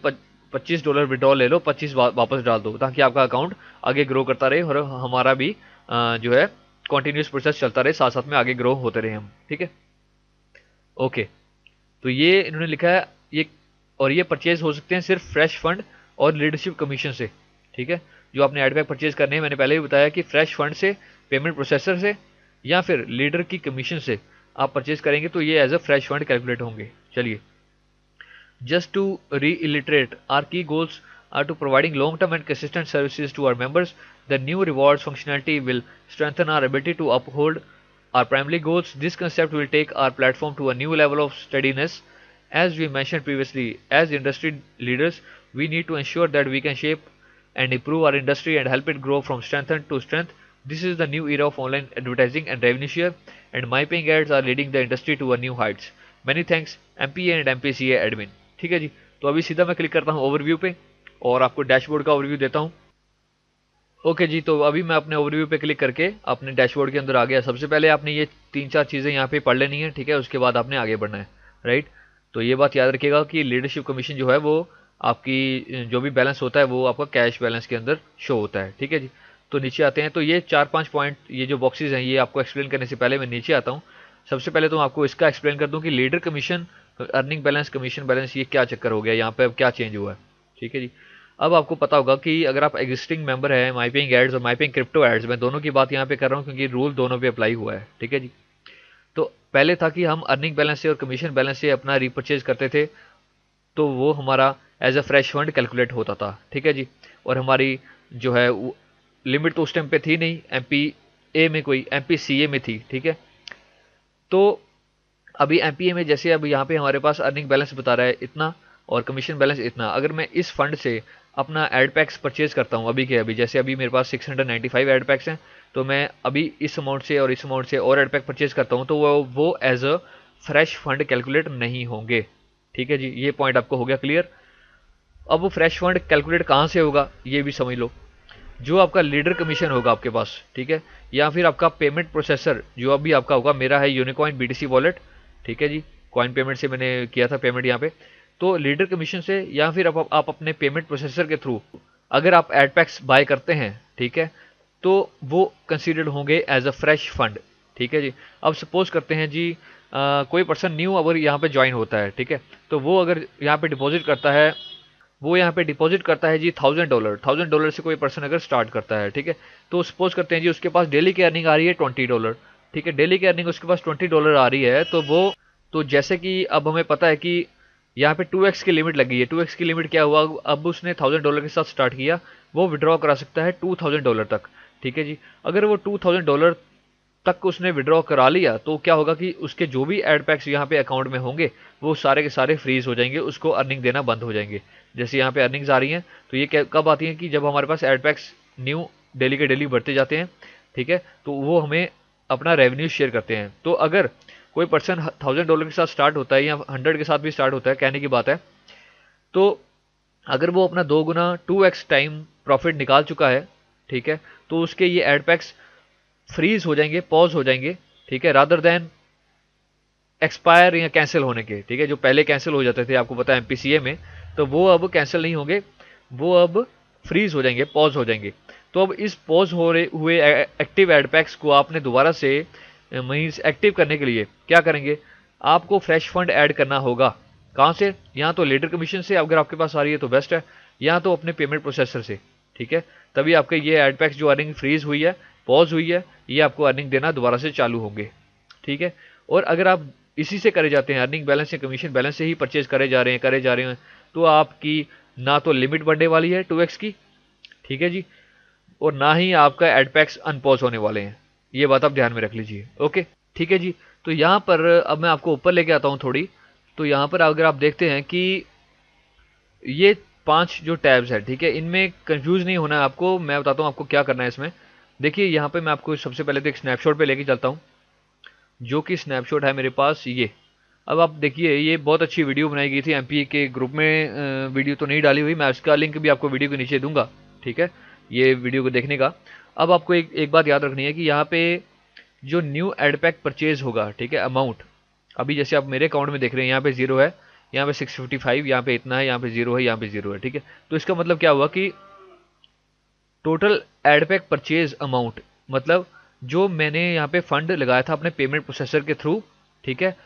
S1: $25 विड्रॉ ले लो, 25 वापस डाल दो ताकि आपका अकाउंट आगे ग्रो करता रहे और हमारा भी जो है कॉन्टिन्यूस प्रोसेस चलता रहे, साथ साथ में आगे ग्रो होते रहे हम, ठीक है। ओके, तो ये इन्होंने लिखा है ये परचेज हो सकते हैं सिर्फ फ्रेश फंड और लीडरशिप कमीशन से, ठीक है। जो आपने एड पैक परचेज करने हैं, मैंने पहले भी बताया कि फ्रेश फंड से, पेमेंट प्रोसेसर से या फिर लीडर की कमीशन से आप परचेज करेंगे तो ये as a fresh fund calculate होंगे। चलिए, just to reiterate, our key goals are to providing long-term and consistent services to our members. The new rewards functionality will strengthen our ability to uphold our primary goals. This concept will take our platform to a new level of steadiness. As we mentioned previously, as industry leaders, we need to ensure that we can shape and improve our industry and help it grow from strength to strength. This is the new era of online advertising and revenue share, and MyPaying ads are leading the industry to a new heights. Many thanks, MPA and MPCA admin. ठीक है जी, तो अभी सीधा मैं click करता हूँ overview पे और आपको डैशबोर्ड का ओवरव्यू देता हूँ। ओके जी, तो अभी मैं अपने ओवरव्यू पे क्लिक करके अपने डैशबोर्ड के अंदर आ गया। सबसे पहले आपने ये 3-4 चीज़ें यहाँ पे पढ़ लेनी है, ठीक है, उसके बाद आपने आगे बढ़ना है, राइट। तो ये बात याद रखिएगा कि लीडरशिप कमीशन जो है वो आपकी जो भी बैलेंस होता है वो आपका कैश बैलेंस के अंदर शो होता है, ठीक है जी। तो नीचे आते हैं, तो ये 4-5 पॉइंट, ये जो बॉक्सेज हैं ये आपको एक्सप्लेन करने से पहले मैं नीचे आता हूँ। सबसे पहले तो मैं आपको इसका एक्सप्लेन कर दूं कि leader commission, earning balance, commission balance, ये क्या चक्कर हो गया, यहाँ पे अब क्या चेंज हुआ है, ठीक है जी। अब आपको पता होगा कि अगर आप एग्जिस्टिंग मेंबर है माईपेइंग एड्स और माईपेइंग क्रिप्टो एड्स, मैं दोनों की बात यहाँ पे कर रहा हूँ क्योंकि रूल दोनों पे अप्लाई हुआ है, ठीक है जी। तो पहले था कि हम अर्निंग बैलेंस से और कमीशन बैलेंस से अपना रीपरचेज करते थे तो वो हमारा as a fresh fund calculate होता था, ठीक है जी। और हमारी जो है लिमिट तो उस टाइम पे थी नहीं, एमपीए में कोई, एमपीसीए में थी, ठीक है। तो अभी एमपीए में जैसे अब यहाँ पे हमारे पास अर्निंग बैलेंस बता रहा है इतना और कमीशन बैलेंस इतना, अगर मैं इस फंड से अपना एड पैक्स परचेज करता हूँ अभी के अभी, जैसे अभी मेरे पास 695 एड पैक्स हैं, तो मैं अभी इस अमाउंट से और इस अमाउंट से और एड पैक परचेज करता हूँ तो वो as a fresh fund calculate नहीं होंगे, ठीक है जी। ये पॉइंट आपको हो गया क्लियर। अब वो फ्रेश फंड कैलकुलेट कहाँ से होगा ये भी समझ लो। जो आपका लीडर कमीशन होगा आपके पास, ठीक है, या फिर आपका पेमेंट प्रोसेसर जो अभी आपका होगा, मेरा है यूनिकॉइन बीटीसी वॉलेट, ठीक है जी, कॉइन पेमेंट से मैंने किया था पेमेंट यहाँ पे। तो लीडर कमीशन से या फिर आप अपने पेमेंट प्रोसेसर के थ्रू अगर आप एड पैक्स बाय करते हैं, ठीक है, तो वो कंसीडर्ड होंगे एज अ फ्रेश फंड, ठीक है जी। अब सपोज करते हैं जी कोई पर्सन न्यू अगर यहाँ पे ज्वाइन होता है, ठीक है, तो वो अगर यहाँ पे डिपॉजिट करता है, वो यहाँ पे डिपॉजिट करता है जी $1000 से कोई पर्सन अगर स्टार्ट करता है, ठीक है, तो सपोज करते हैं जी उसके पास डेली की अर्निंग आ रही है $20, ठीक है, डेली की अर्निंग उसके पास $20 आ रही है, तो जैसे कि अब हमें पता है कि यहाँ पे 2x की लिमिट लगी है। 2x की लिमिट क्या हुआ, अब उसने $1000 के साथ स्टार्ट किया, वो विड्रॉ करा सकता है $2000 तक, ठीक है जी। अगर वो $2000 तक उसने विड्रॉ करा लिया तो क्या होगा कि उसके जो भी एड पैक्स यहाँ पे अकाउंट में होंगे वो सारे के सारे फ्रीज हो जाएंगे, उसको अर्निंग देना बंद हो जाएंगे। जैसे यहाँ पे अर्निंग्स आ रही हैं तो ये कब आती हैं कि जब हमारे पास एड पैक्स न्यू डेली के डेली बढ़ते जाते हैं, ठीक है, तो वो हमें अपना रेवेन्यू शेयर करते हैं। तो अगर कोई पर्सन $1000 के साथ स्टार्ट होता है या 100 के साथ भी स्टार्ट होता है, कहने की बात है, तो अगर वो अपना 2 गुना 2x टाइम प्रॉफिट निकाल चुका है, ठीक है, तो उसके ये एड पैक्स फ्रीज हो जाएंगे, पॉज हो जाएंगे, ठीक है, रादर देन एक्सपायर या कैंसिल होने के। ठीक है, जो पहले कैंसिल हो जाते थे आपको पता है एमपीसीए में, तो वो अब कैंसिल नहीं होंगे, वो अब फ्रीज हो जाएंगे, पॉज हो जाएंगे। तो अब इस पॉज हो रहे हुए एक्टिव एड पैक्स को आपने दोबारा से मीन्स एक्टिव करने के लिए क्या करेंगे, आपको फ्रेश फंड ऐड करना होगा। कहाँ से? यहाँ तो लीडर कमीशन से अगर आपके पास आ रही है तो बेस्ट है, यहाँ तो अपने पेमेंट प्रोसेसर से, ठीक है, तभी आपके ये एड पैक्स जो अर्निंग फ्रीज हुई है, पॉज हुई है, ये आपको अर्निंग देना दोबारा से चालू होंगे। ठीक है, और अगर आप इसी से करे जाते हैं, अर्निंग बैलेंस या कमीशन बैलेंस से ही परचेज करे जा रहे हैं, तो आपकी ना तो लिमिट बढ़ने वाली है 2x की, ठीक है जी, और ना ही आपका एड पैक्स अनपॉज होने वाले हैं। ये बात आप ध्यान में रख लीजिए। ओके, ठीक है जी। तो यहाँ पर अब मैं आपको ऊपर लेके आता हूँ थोड़ी, तो यहाँ पर अगर आप देखते हैं कि ये 5 जो टैब्स हैं, ठीक है, इनमें कंफ्यूज नहीं होना है आपको। मैं बताता हूँ आपको क्या करना है इसमें। देखिए यहाँ पे मैं आपको सबसे पहले तो एक स्नैपशॉट पे लेके चलता हूँ, जो कि स्नैपशॉट है मेरे पास ये। अब आप देखिए, ये बहुत अच्छी वीडियो बनाई गई थी एमपीए के ग्रुप में, वीडियो तो नहीं डाली हुई, मैं उसका लिंक भी आपको वीडियो के नीचे दूंगा, ठीक है, ये वीडियो को देखने का। अब आपको एक बात याद रखनी है कि यहाँ पे जो न्यू एड पैक परचेज होगा, ठीक है, अमाउंट अभी जैसे आप मेरे अकाउंट में देख रहे हैं, यहाँ पे 0 है, यहाँ पे 655, यहाँ पे इतना है, यहाँ पे 0 है, यहाँ पे 0 है, ठीक है। तो इसका मतलब क्या हुआ कि total ad pack purchase amount, मतलब जो मैंने यहाँ पे फंड लगाया था अपने पेमेंट प्रोसेसर के थ्रू, ठीक है,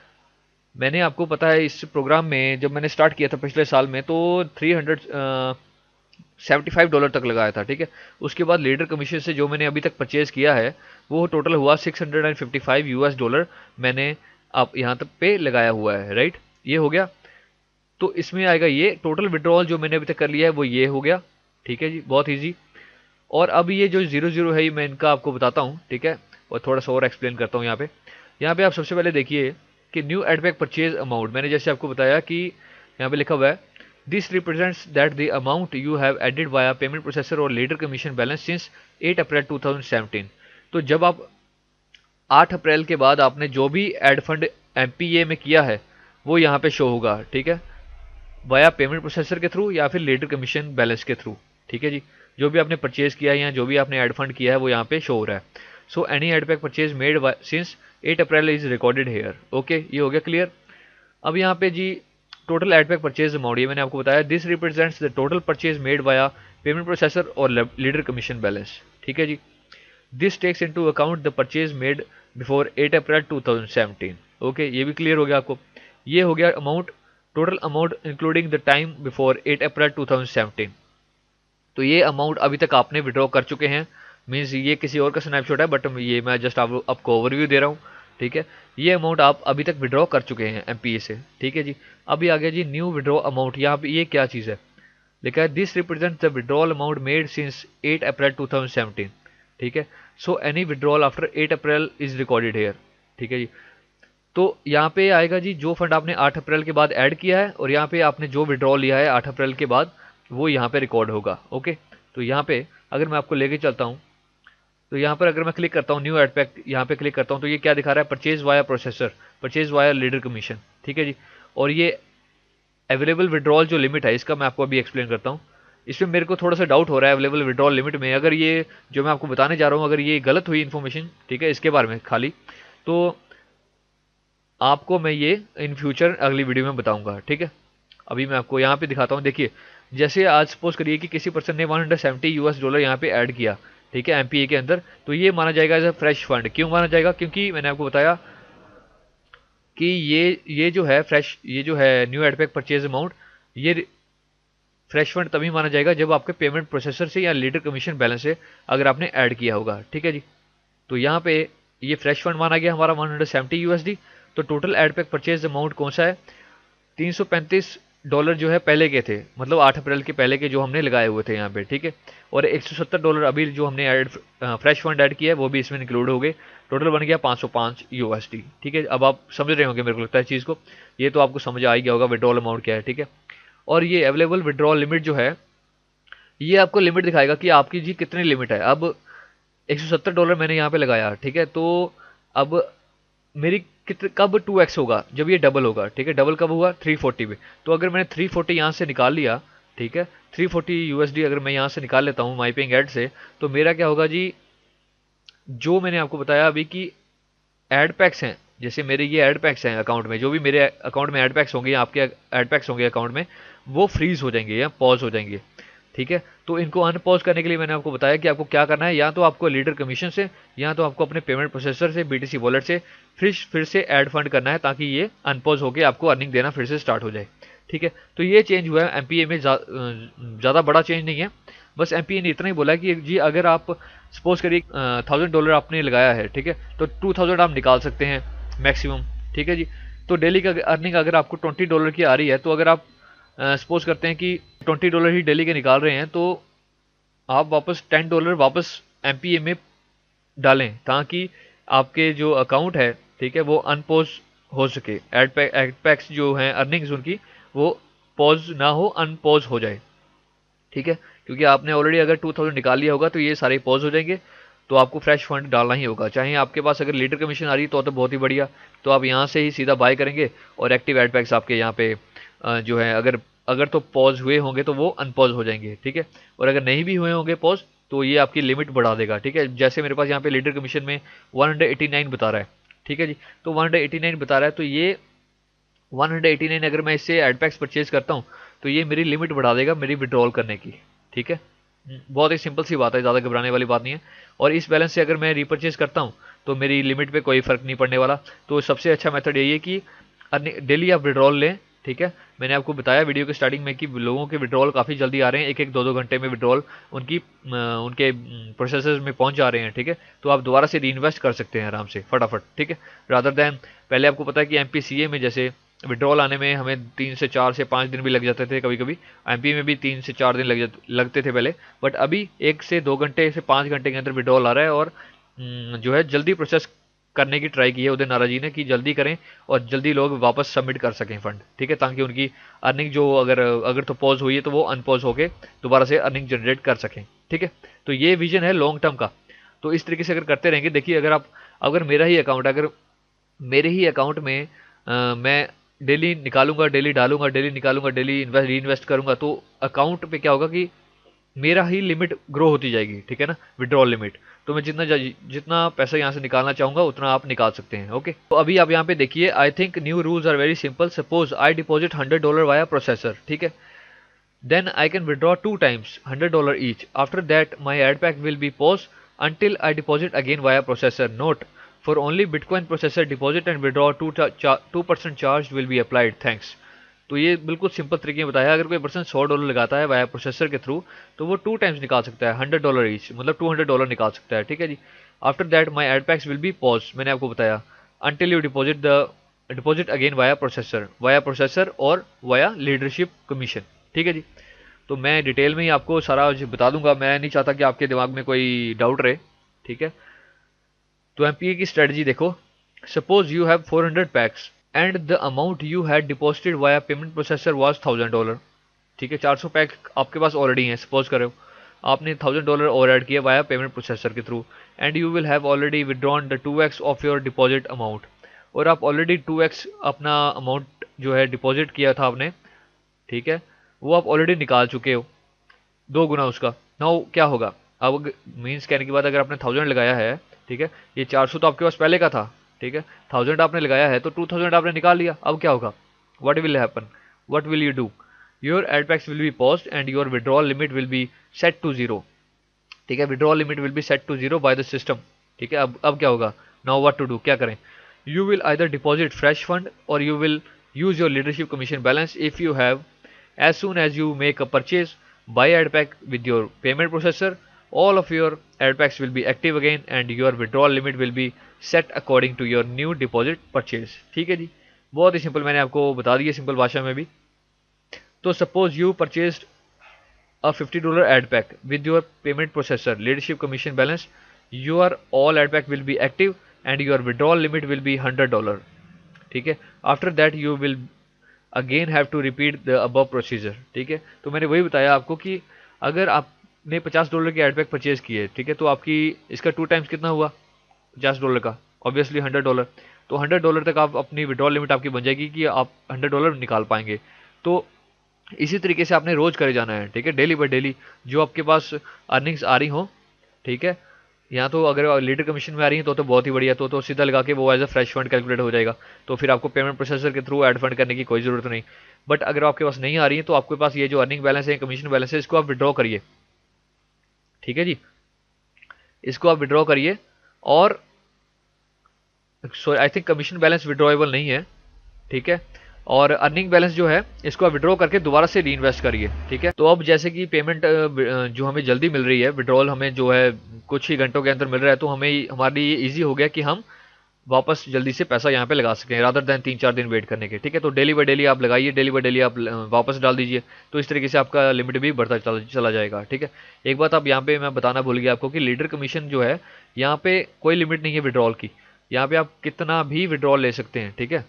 S1: मैंने आपको पता है इस प्रोग्राम में जब मैंने स्टार्ट किया था पिछले साल में तो $375 तक लगाया था, ठीक है। उसके बाद लीडर कमीशन से जो मैंने अभी तक परचेज किया है वो टोटल हुआ $655 मैंने आप यहाँ तक पे लगाया हुआ है, राइट, ये हो गया। तो इसमें आएगा ये टोटल विड्रॉल जो मैंने अभी तक कर लिया है वो ये हो गया, ठीक है जी, बहुत ईजी। और अब ये जो 0 है मैं इनका आपको बताता हूँ, ठीक है, और थोड़ा सा और एक्सप्लेन करता हूँ। यहाँ पे आप सबसे पहले देखिए कि new ad pack purchase amount, मैंने जैसे आपको बताया कि यहाँ पे लिखा हुआ है this represents that the amount you have added via payment processor और leader commission balance since 8 April 2017। तो जब आप 8 अप्रैल के बाद आपने जो भी एड फंड एमपीए में किया है वो यहाँ पे शो होगा, ठीक है, वाया पेमेंट प्रोसेसर के थ्रू या फिर लीडर कमीशन बैलेंस के थ्रू, ठीक है जी। जो भी आपने परचेज किया है या जो भी आपने एड फंड किया है वो यहाँ पे शो हो रहा है। So any ad pack purchase made since 8 April is recorded here. Okay, ये हो गया क्लियर। अब यहाँ पे जी total ad pack purchase amount, ये मैंने आपको बताया this represents the total purchase made via payment processor और लीडर कमीशन बैलेंस, ठीक है जी। This takes into account the purchase made before 8 April 2017। Okay, ये भी क्लियर हो गया आपको। ये हो गया amount, total amount including the time before 8 April 2017। तो ये अमाउंट अभी तक आपने विड्रॉ कर चुके हैं, मीन्स ये किसी और का स्नैपशॉट है बट ये मैं जस्ट आपको ओवरव्यू दे रहा हूँ, ठीक है। ये अमाउंट आप अभी तक विड्रॉ कर चुके हैं एमपीए से, ठीक है जी। अभी आ गया जी न्यू विड्रॉ अमाउंट। यहाँ पे ये क्या चीज़ है, लिखा है this represent the withdrawal amount made since 8 April 2017, ठीक है। So any withdrawal after 8 April is recorded here, ठीक है जी। तो यहाँ पे आएगा जी जो फंड आपने 8 अप्रैल के बाद ऐड किया है और यहाँ पे आपने जो विड्रॉल लिया है 8 अप्रैल के बाद वो यहाँ पे रिकॉर्ड होगा। ओके, तो यहाँ पे अगर मैं आपको लेके चलता हूँ तो यहाँ पर अगर मैं क्लिक करता हूँ न्यू एड पैक, यहाँ पे क्लिक करता हूँ तो ये क्या दिखा रहा है, purchase via processor, purchase via leader commission, ठीक है जी। और ये अवेलेबल विड्रॉल जो लिमिट है इसका मैं आपको अभी एक्सप्लेन करता हूँ। इसमें मेरे को थोड़ा सा डाउट हो रहा है अवेलेबल विड्रॉल लिमिट में, अगर ये जो मैं आपको बताने जा रहा हूँ अगर ये गलत हुई इन्फॉर्मेशन, ठीक है, इसके बारे में खाली, तो आपको मैं ये इन फ्यूचर अगली वीडियो में बताऊंगा, ठीक है। अभी मैं आपको यहाँ पे दिखाता हूँ। देखिए जैसे आज सपोज करिए कि किसी पर्सन ने $170 यहाँ पे ऐड किया, ठीक है, एमपीए के अंदर, तो ये माना जाएगा एज अ फ्रेश फंड। क्यों माना जाएगा? क्योंकि मैंने आपको बताया कि ये जो है फ्रेश, ये जो है new ad pack purchase amount, ये फ्रेश फंड तभी माना जाएगा जब आपके पेमेंट प्रोसेसर से या लीडर कमीशन बैलेंस से अगर आपने ऐड किया होगा, ठीक है जी। तो यहाँ पे ये फ्रेश फंड माना गया हमारा $170। तो total ad pack purchase amount कौन सा है, 335 डॉलर जो है पहले के थे, मतलब 8 अप्रैल के पहले के जो हमने लगाए हुए थे यहाँ पे, ठीक है। और $170 अभी जो हमने ऐड फ्रेश फंड ऐड किया है वो भी इसमें इंक्लूड हो गए। टोटल बन गया 505 USD, ठीक है। अब आप समझ रहे होंगे मेरे को लगता है चीज़ को, ये तो आपको समझ आ ही गया होगा विड्रॉल अमाउंट क्या है, ठीक है। और ये अवेलेबल विड्रॉल लिमिट जो है, ये आपको लिमिट दिखाएगा कि आपकी जी कितनी लिमिट है। अब $170 मैंने यहाँ पे लगाया, ठीक है। तो अब मेरी कब 2x होगा, जब ये डबल होगा, ठीक है। डबल कब हुआ, 340 पे। तो अगर मैंने 340 यहाँ से निकाल लिया, ठीक है, 340 USD अगर मैं यहाँ से निकाल लेता हूँ माई पेइंग एड से, तो मेरा क्या होगा जी, जो मैंने आपको बताया अभी कि एड पैक्स हैं, जैसे मेरे ये एड पैक्स हैं अकाउंट में, जो भी मेरे अकाउंट में एड पैक्स होंगे, आपके एड पैक्स होंगे अकाउंट में, वो फ्रीज हो जाएंगे या पॉज हो जाएंगे, ठीक है। तो इनको अनपॉज करने के लिए मैंने आपको बताया कि आपको क्या करना है, या तो आपको लीडर कमीशन से, या तो आपको अपने पेमेंट प्रोसेसर से, BTC वॉलेट से फिर से ऐड फंड करना है, ताकि ये अनपॉज होकर आपको अर्निंग देना फिर से स्टार्ट हो जाए, ठीक है। तो ये चेंज हुआ है MPA में, ज़्यादा बड़ा चेंज नहीं है। बस MPA ने इतना ही बोला कि जी अगर आप सपोज करिए $1000 आपने लगाया है, ठीक है, तो 2000 आप निकाल सकते हैं मैक्सिमम, ठीक है जी। तो डेली का अर्निंग अगर आपको $20 की आ रही है, तो अगर आप सपोज करते हैं कि $20 ही डेली के निकाल रहे हैं, तो आप वापस $10 वापस MPA में डालें, ताकि आपके जो अकाउंट है, ठीक है, वो अनपॉज हो सके। एड पैक्स जो हैं अर्निंग्स उनकी वो पॉज ना हो, अनपॉज हो जाए, ठीक है। क्योंकि आपने ऑलरेडी अगर 2000 निकाल लिया होगा तो ये सारे पॉज हो जाएंगे, तो आपको फ्रेश फंड डालना ही होगा। चाहे आपके पास अगर लीडर कमीशन आ रही है तो बहुत ही बढ़िया, तो आप यहाँ से ही सीधा बाय करेंगे, और एक्टिव एड पैक्स आपके यहाँ पे जो है अगर अगर तो पॉज हुए होंगे तो वो अनपॉज हो जाएंगे, ठीक है। और अगर नहीं भी हुए होंगे पॉज, तो ये आपकी लिमिट बढ़ा देगा, ठीक है। जैसे मेरे पास यहाँ पे लीडर कमीशन में 189 बता रहा है, ठीक है जी। तो 189 बता रहा है, तो ये 189 अगर मैं इससे एड पैक्स परचेज करता हूँ, तो ये मेरी लिमिट बढ़ा देगा मेरी विड्रॉल करने की, ठीक है। बहुत ही सिंपल सी बात है, ज़्यादा घबराने वाली बात नहीं है। और इस बैलेंस से अगर मैं रीपरचेज करता हूँ तो मेरी लिमिट पे कोई फ़र्क नहीं पड़ने वाला। तो सबसे अच्छा मेथड यही है कि डेली आप विड्रॉल लें, ठीक है। मैंने आपको बताया वीडियो के स्टार्टिंग में कि लोगों के विड्रॉल काफ़ी जल्दी आ रहे हैं, 1-1, 2-2 घंटे में विड्रॉल उनके प्रोसेसर्स में पहुंच जा रहे हैं, ठीक है। तो आप दोबारा से री इन्वेस्ट कर सकते हैं आराम से फटाफट, ठीक है। रादर दैन पहले आपको पता है कि MPCA में जैसे विड्रॉल आने में हमें 3 से 4 से 5 दिन भी लग जाते थे, कभी कभी MP में भी 3 से 4 दिन लगते थे पहले। बट अभी 1 से 2 घंटे से 5 घंटे के अंदर विड्रॉल आ रहा है। और जो है जल्दी प्रोसेस करने की ट्राई की है उदय नारा जी ने, कि जल्दी करें और जल्दी लोग वापस सबमिट कर सकें फंड, ठीक है, ताकि उनकी अर्निंग जो अगर तो पॉज हुई है तो वो अनपॉज होके दोबारा से अर्निंग जनरेट कर सकें, ठीक है। तो ये विजन है लॉन्ग टर्म का। तो इस तरीके से अगर करते रहेंगे, देखिए अगर मेरा ही अकाउंट, अगर मेरे ही अकाउंट में मैं डेली निकालूंगा, डेली डालूंगा, डेली निकालूंगा, डेली री इन्वेस्ट करूंगा, तो अकाउंट पे क्या होगा कि मेरा ही लिमिट ग्रो होती जाएगी, ठीक है ना, विड्रॉल लिमिट। तो मैं जितना पैसा यहाँ से निकालना चाहूंगा उतना आप निकाल सकते हैं, ओके। तो अभी आप यहाँ पे देखिए, I think new rules are very simple. Suppose I deposit $100 via processor, ठीक है, then I can withdraw 2 times $100 each. After that my ad pack will be pause until I deposit again via processor. Note: for only Bitcoin processor deposit and withdraw 2% charge will be applied. Thanks. तो ये बिल्कुल simple तरीके में बताया। अगर कोई person $100 लगाता है वाया प्रोसेसर के थ्रू, तो वो 2 टाइम्स निकाल सकता है $100 ईच, मतलब $200 निकाल सकता है, ठीक है जी। After that my ad packs will be pause, मैंने आपको बताया, until you deposit again via processor और via लीडरशिप कमीशन, ठीक है जी। तो मैं डिटेल में ही आपको सारा बता दूंगा, मैं नहीं चाहता कि आपके दिमाग में कोई डाउट रहे, ठीक है। तो MPA की स्ट्रेटजी देखो। Suppose you have 400 packs and the amount you had deposited via payment processor was $1000, ठीक है। 400 पैक आपके पास ऑलरेडी हैं, सपोज करो आपने $1000 और ऐड किया वाया पेमेंट प्रोसेसर के through, and you will have already withdrawn the 2x of your deposit amount. और आप ऑलरेडी 2x अपना अमाउंट जो है डिपॉजिट किया था आपने, ठीक है, वो आप ऑलरेडी निकाल चुके हो, 2 गुना उसका। नाउ क्या होगा, अब मीन्स कहने की बात, अगर आपने 1000 लगाया है, ठीक है, ये 400 तो आपके पास पहले का था, ठीक है, 1000 आपने लगाया है तो 2000 आपने निकाल लिया। अब क्या होगा, what will happen, what will you do, your ad packs will be paused and your withdrawal limit will be set to 0, ठीक है, withdrawal limit will be set to 0 by the system, ठीक है। अब क्या होगा, नाउ व्हाट टू डू, क्या करें, you will either deposit fresh fund or you will use your leadership commission balance if you have. As soon as you make a purchase, buy ad pack with your payment processor, all of your ad packs will be active again and your withdrawal limit will be set according to your new deposit purchase, ठीक है जी। बहुत ही simple, मैंने आपको बता दिया simple भाषा में भी। तो suppose you purchase a $50 ad pack with your payment processor leadership commission balance, your all ad pack will be active and your withdrawal limit will be $100. ठीक है, after that you will again have to repeat the above procedure. ठीक है, तो मैंने वही बताया आपको कि अगर आपने $50 के एड पैक परचेज किए, ठीक है, तो आपकी इसका 2 टाइम्स कितना हुआ $50 का, ऑब्वियसली $100। तो $100 तक आप अपनी विड्रॉल लिमिट आपकी बन जाएगी कि आप $100 निकाल पाएंगे। तो इसी तरीके से आपने रोज करे जाना है। ठीक है, डेली बाय डेली जो आपके पास अर्निंग्स आ रही हो, ठीक है, यहाँ तो अगर लीडर कमीशन में आ रही है तो बहुत ही बढ़िया, तो सीधा लगा के वो as a fresh fund calculate हो जाएगा, तो फिर आपको पेमेंट प्रोसेसर के थ्रू ऐड फंड करने की कोई ज़रूरत नहीं। बट अगर आपके पास नहीं आ रही है तो आपके पास ये जो अर्निंग बैलेंस है, कमीशन बैलेंस है, इसको आप विड्रॉ करिए। ठीक है जी, इसको आप विड्रॉ करिए। और so I think commission balance withdrawable नहीं है। ठीक है, और अर्निंग बैलेंस जो है इसको आप विड्रॉ करके दोबारा से री इन्वेस्ट करिए। ठीक है, तो अब जैसे कि पेमेंट जो हमें जल्दी मिल रही है, विड्रॉल हमें जो है कुछ ही घंटों के अंदर मिल रहा है, तो हमें हमारे लिए ईजी हो गया कि हम वापस जल्दी से पैसा यहाँ पे लगा सकें रादर दैन 3-4 दिन वेट करने के। ठीक है, तो डेली बाय डेली आप लगाइए, डेली बाय डेली आप वापस डाल दीजिए, तो इस तरीके से आपका लिमिट भी बढ़ता चला जाएगा। ठीक है, एक बात आप यहाँ पे मैं बताना भूल गया आपको कि लीडर कमीशन जो है यहाँ पे कोई लिमिट नहीं है विड्रॉल की, यहाँ पे आप कितना भी विड्रॉल ले सकते हैं। ठीक है,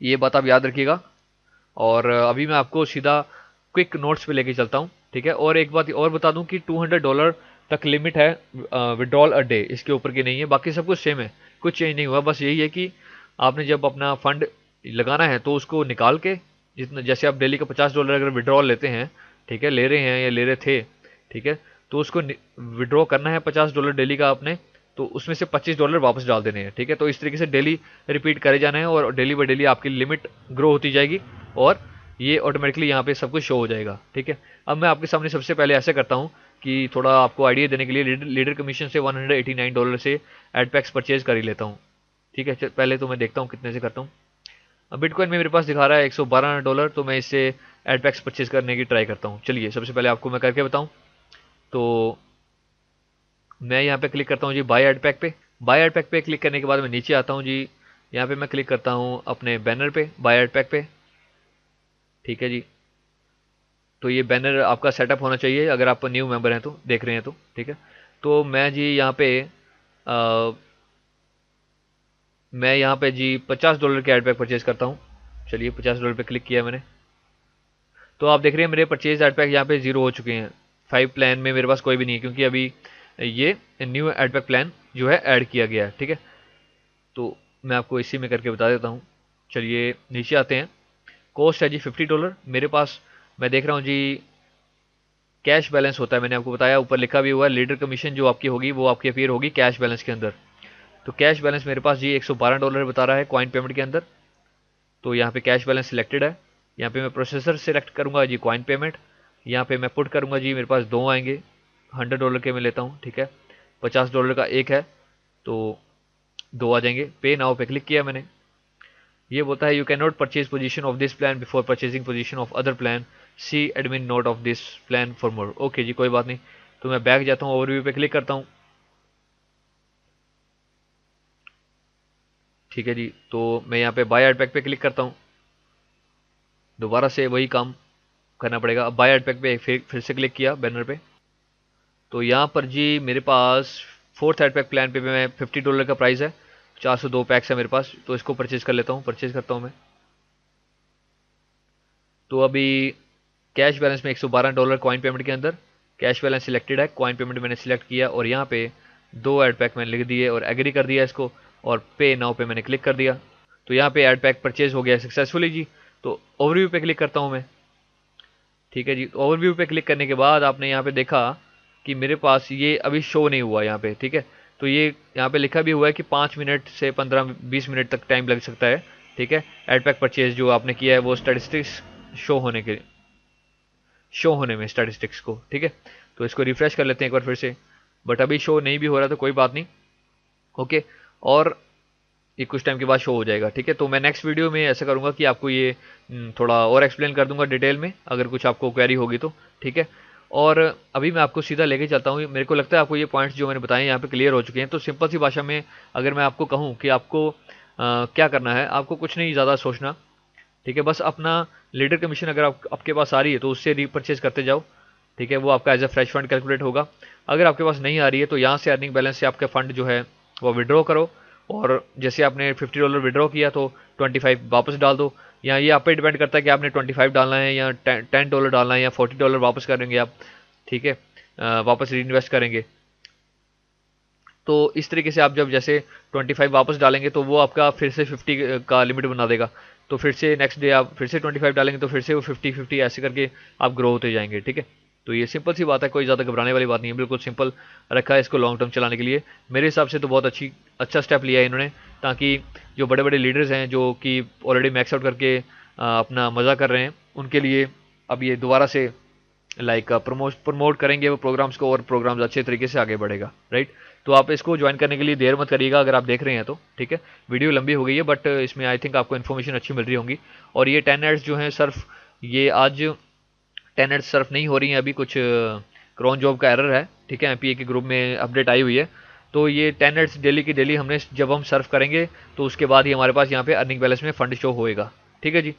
S1: ये बात आप याद रखिएगा। और अभी मैं आपको सीधा क्विक नोट्स पे लेके चलता हूँ। ठीक है, और एक बात और बता दूं कि $200 तक लिमिट है विड्रॉल अ डे, इसके ऊपर की नहीं है, बाकी सब कुछ सेम है, कुछ चेंज नहीं हुआ। बस यही है कि आपने जब अपना फंड लगाना है तो उसको निकाल के जितना, जैसे आप डेली का $50 अगर विड्रॉल लेते हैं, ठीक है, ले रहे हैं या ले रहे थे, ठीक है, तो उसको विड्रॉ करना है $50 डेली का आपने, तो उसमें से $25 वापस डाल देने हैं। ठीक है, तो इस तरीके से डेली रिपीट करे जाना है और डेली बाय डेली आपकी लिमिट ग्रो होती जाएगी और ये ऑटोमेटिकली यहाँ पे सब कुछ शो हो जाएगा। ठीक है, अब मैं आपके सामने सबसे पहले ऐसा करता हूँ कि थोड़ा आपको आइडिया देने के लिए लीडर कमीशन से $189 से एड पैक्स परचेज कर ही लेता हूँ। ठीक है, पहले तो मैं देखता हूँ कितने से करता हूँ। अब बिटकॉइन में मेरे पास दिखा रहा है $112, तो मैं इससे एड पैक्स परचेज करने की ट्राई करता हूँ। चलिए सबसे पहले आपको मैं करके बताऊँ, तो मैं यहाँ पे क्लिक करता हूँ जी बाय एड पैक पे। बाय एड पैक पे क्लिक करने के बाद मैं नीचे आता हूँ जी, यहाँ पे मैं क्लिक करता हूँ अपने बैनर पे, बाय एड पैक पे। ठीक है जी, तो ये बैनर आपका सेटअप होना चाहिए अगर आप न्यू मेंबर हैं तो, देख रहे हैं तो। ठीक है, तो मैं जी यहाँ पे मैं यहाँ पे जी $50 के एड पैक परचेज करता हूँ। चलिए $50 पे क्लिक किया मैंने, तो आप देख रहे हैं मेरे परचेज एड पैक यहाँ पे 0 हो चुके हैं। 5 प्लान में मेरे पास कोई भी नहीं है क्योंकि अभी ये न्यू एड पैक प्लान जो है ऐड किया गया है। ठीक है, तो मैं आपको इसी में करके बता देता हूँ। चलिए नीचे आते हैं, कॉस्ट है जी $50 मेरे पास। मैं देख रहा हूँ जी कैश बैलेंस होता है, मैंने आपको बताया, ऊपर लिखा भी हुआ है लीडर कमीशन जो आपकी होगी वो आपकी अपीयर होगी कैश बैलेंस के अंदर। तो कैश बैलेंस मेरे पास जी $112 बता रहा है कॉइन पेमेंट के अंदर। तो यहाँ पे कैश बैलेंस सिलेक्टेड है, यहाँ पे मैं प्रोसेसर सिलेक्ट करूँगा जी कॉइन पेमेंट, यहाँ पे मैं पुट करूँगा जी, मेरे पास 2 आएंगे, $100 के मैं लेता हूँ। ठीक है, $50 का एक है तो 2 आ जाएंगे। पे नाउ पे क्लिक किया मैंने, ये बोलता है you can not purchase position of this plan before purchasing position of other plan, see admin note of this plan for more. Okay जी, कोई बात नहीं, तो मैं बैक जाता हूँ, ओवरव्यू पे क्लिक करता हूँ। ठीक है जी, तो मैं यहाँ पे बाय एड पैक पे क्लिक करता हूँ, दोबारा से वही काम करना पड़ेगा। अब बाय एड पैक पे फिर से क्लिक किया बैनर पे, तो यहाँ पर जी मेरे पास 4th एड पैक प्लान पे मैं $50 का प्राइस है, 402 पैक्स है मेरे पास, तो इसको परचेज कर लेता हूँ, परचेज करता हूँ मैं। तो अभी कैश बैलेंस में $112 कॉइन पेमेंट के अंदर, कैश बैलेंस सिलेक्टेड है, कॉइन पेमेंट मैंने सिलेक्ट किया और यहाँ पे 2 एड पैक मैंने लिख दिए और एग्री कर दिया इसको, और पे नाउ पे मैंने क्लिक कर दिया। तो यहाँ पे एड पैक परचेज हो गया सक्सेसफुली जी। तो ओवरव्यू पे क्लिक करता हूँ मैं। ठीक है जी, तो ओवरव्यू पे क्लिक करने के बाद आपने यहाँ पे देखा कि मेरे पास ये अभी शो नहीं हुआ यहाँ पे। ठीक है, तो ये यहाँ पे लिखा भी हुआ है कि 5 मिनट से 15-20 मिनट तक टाइम लग सकता है। ठीक है, एड पैक परचेज जो आपने किया है वो स्टैटिस्टिक्स शो होने में स्टैटिस्टिक्स को। ठीक है, तो इसको रिफ्रेश कर लेते हैं एक बार फिर से, बट अभी शो नहीं भी हो रहा तो कोई बात नहीं। ओके, और ये कुछ टाइम के बाद शो हो जाएगा। ठीक है, तो मैं नेक्स्ट वीडियो में ऐसा करूंगा कि आपको ये थोड़ा और एक्सप्लेन कर दूंगा डिटेल में, अगर कुछ आपको क्वेरी होगी तो। ठीक है, और अभी मैं आपको सीधा लेके चलता हूँ। मेरे को लगता है आपको ये पॉइंट्स जो मैंने बताए यहाँ पे क्लियर हो चुके हैं। तो सिंपल सी भाषा में अगर मैं आपको कहूँ कि आपको क्या करना है, आपको कुछ नहीं ज़्यादा सोचना। ठीक है। बस अपना लीडर कमीशन अगर आपके पास आ रही है तो उससे रीपरचेज करते जाओ, ठीक है। वो आपका as a fresh fund calculate होगा। अगर आपके पास नहीं आ रही है तो यहाँ से अर्निंग बैलेंस से आपका फंड जो है वो विड्रॉ करो, और जैसे आपने $50 विड्रॉ किया तो 25 वापस डाल दो। या ये आप पे डिपेंड करता है कि आपने 25 डालना है या $10 डालना है या $40 वापस करेंगे आप, ठीक है, वापस री इन्वेस्ट करेंगे। तो इस तरीके से आप जब जैसे 25 वापस डालेंगे तो वो आपका फिर से 50 का लिमिट बना देगा। तो फिर से नेक्स्ट डे आप फिर से 25 डालेंगे तो फिर से वो 50-50 ऐसे करके आप ग्रो होते जाएंगे, ठीक है। तो ये सिंपल सी बात है, कोई ज़्यादा घबराने वाली बात नहीं है, बिल्कुल सिंपल रखा है इसको लॉन्ग टर्म चलाने के लिए। मेरे हिसाब से तो बहुत अच्छा स्टेप लिया है इन्होंने, ताकि जो बड़े बड़े लीडर्स हैं जो कि ऑलरेडी मैक्स आउट करके अपना मज़ा कर रहे हैं, उनके लिए अब ये दोबारा से लाइक प्रमोट करेंगे वो प्रोग्राम्स को, और प्रोग्राम्स अच्छे तरीके से आगे बढ़ेगा, राइट। तो आप इसको ज्वाइन करने के लिए देर मत करिएगा अगर आप देख रहे हैं तो, ठीक है। वीडियो लंबी हो गई है बट इसमें आई थिंक आपको इन्फॉर्मेशन अच्छी मिल रही होंगी। और ये 10 एड्स जो हैं सर्फ, ये आज 10 एड्स सर्फ नहीं हो रही हैं अभी, कुछ क्रॉन जॉब का एरर है, ठीक है। एमपीए के ग्रुप में अपडेट आई हुई है। तो ये 10 एड्स डेली की डेली हमने जब हम सर्फ करेंगे तो उसके बाद ही हमारे पास यहाँ पे अर्निंग बैलेंस में फंड शो होएगा, ठीक है जी।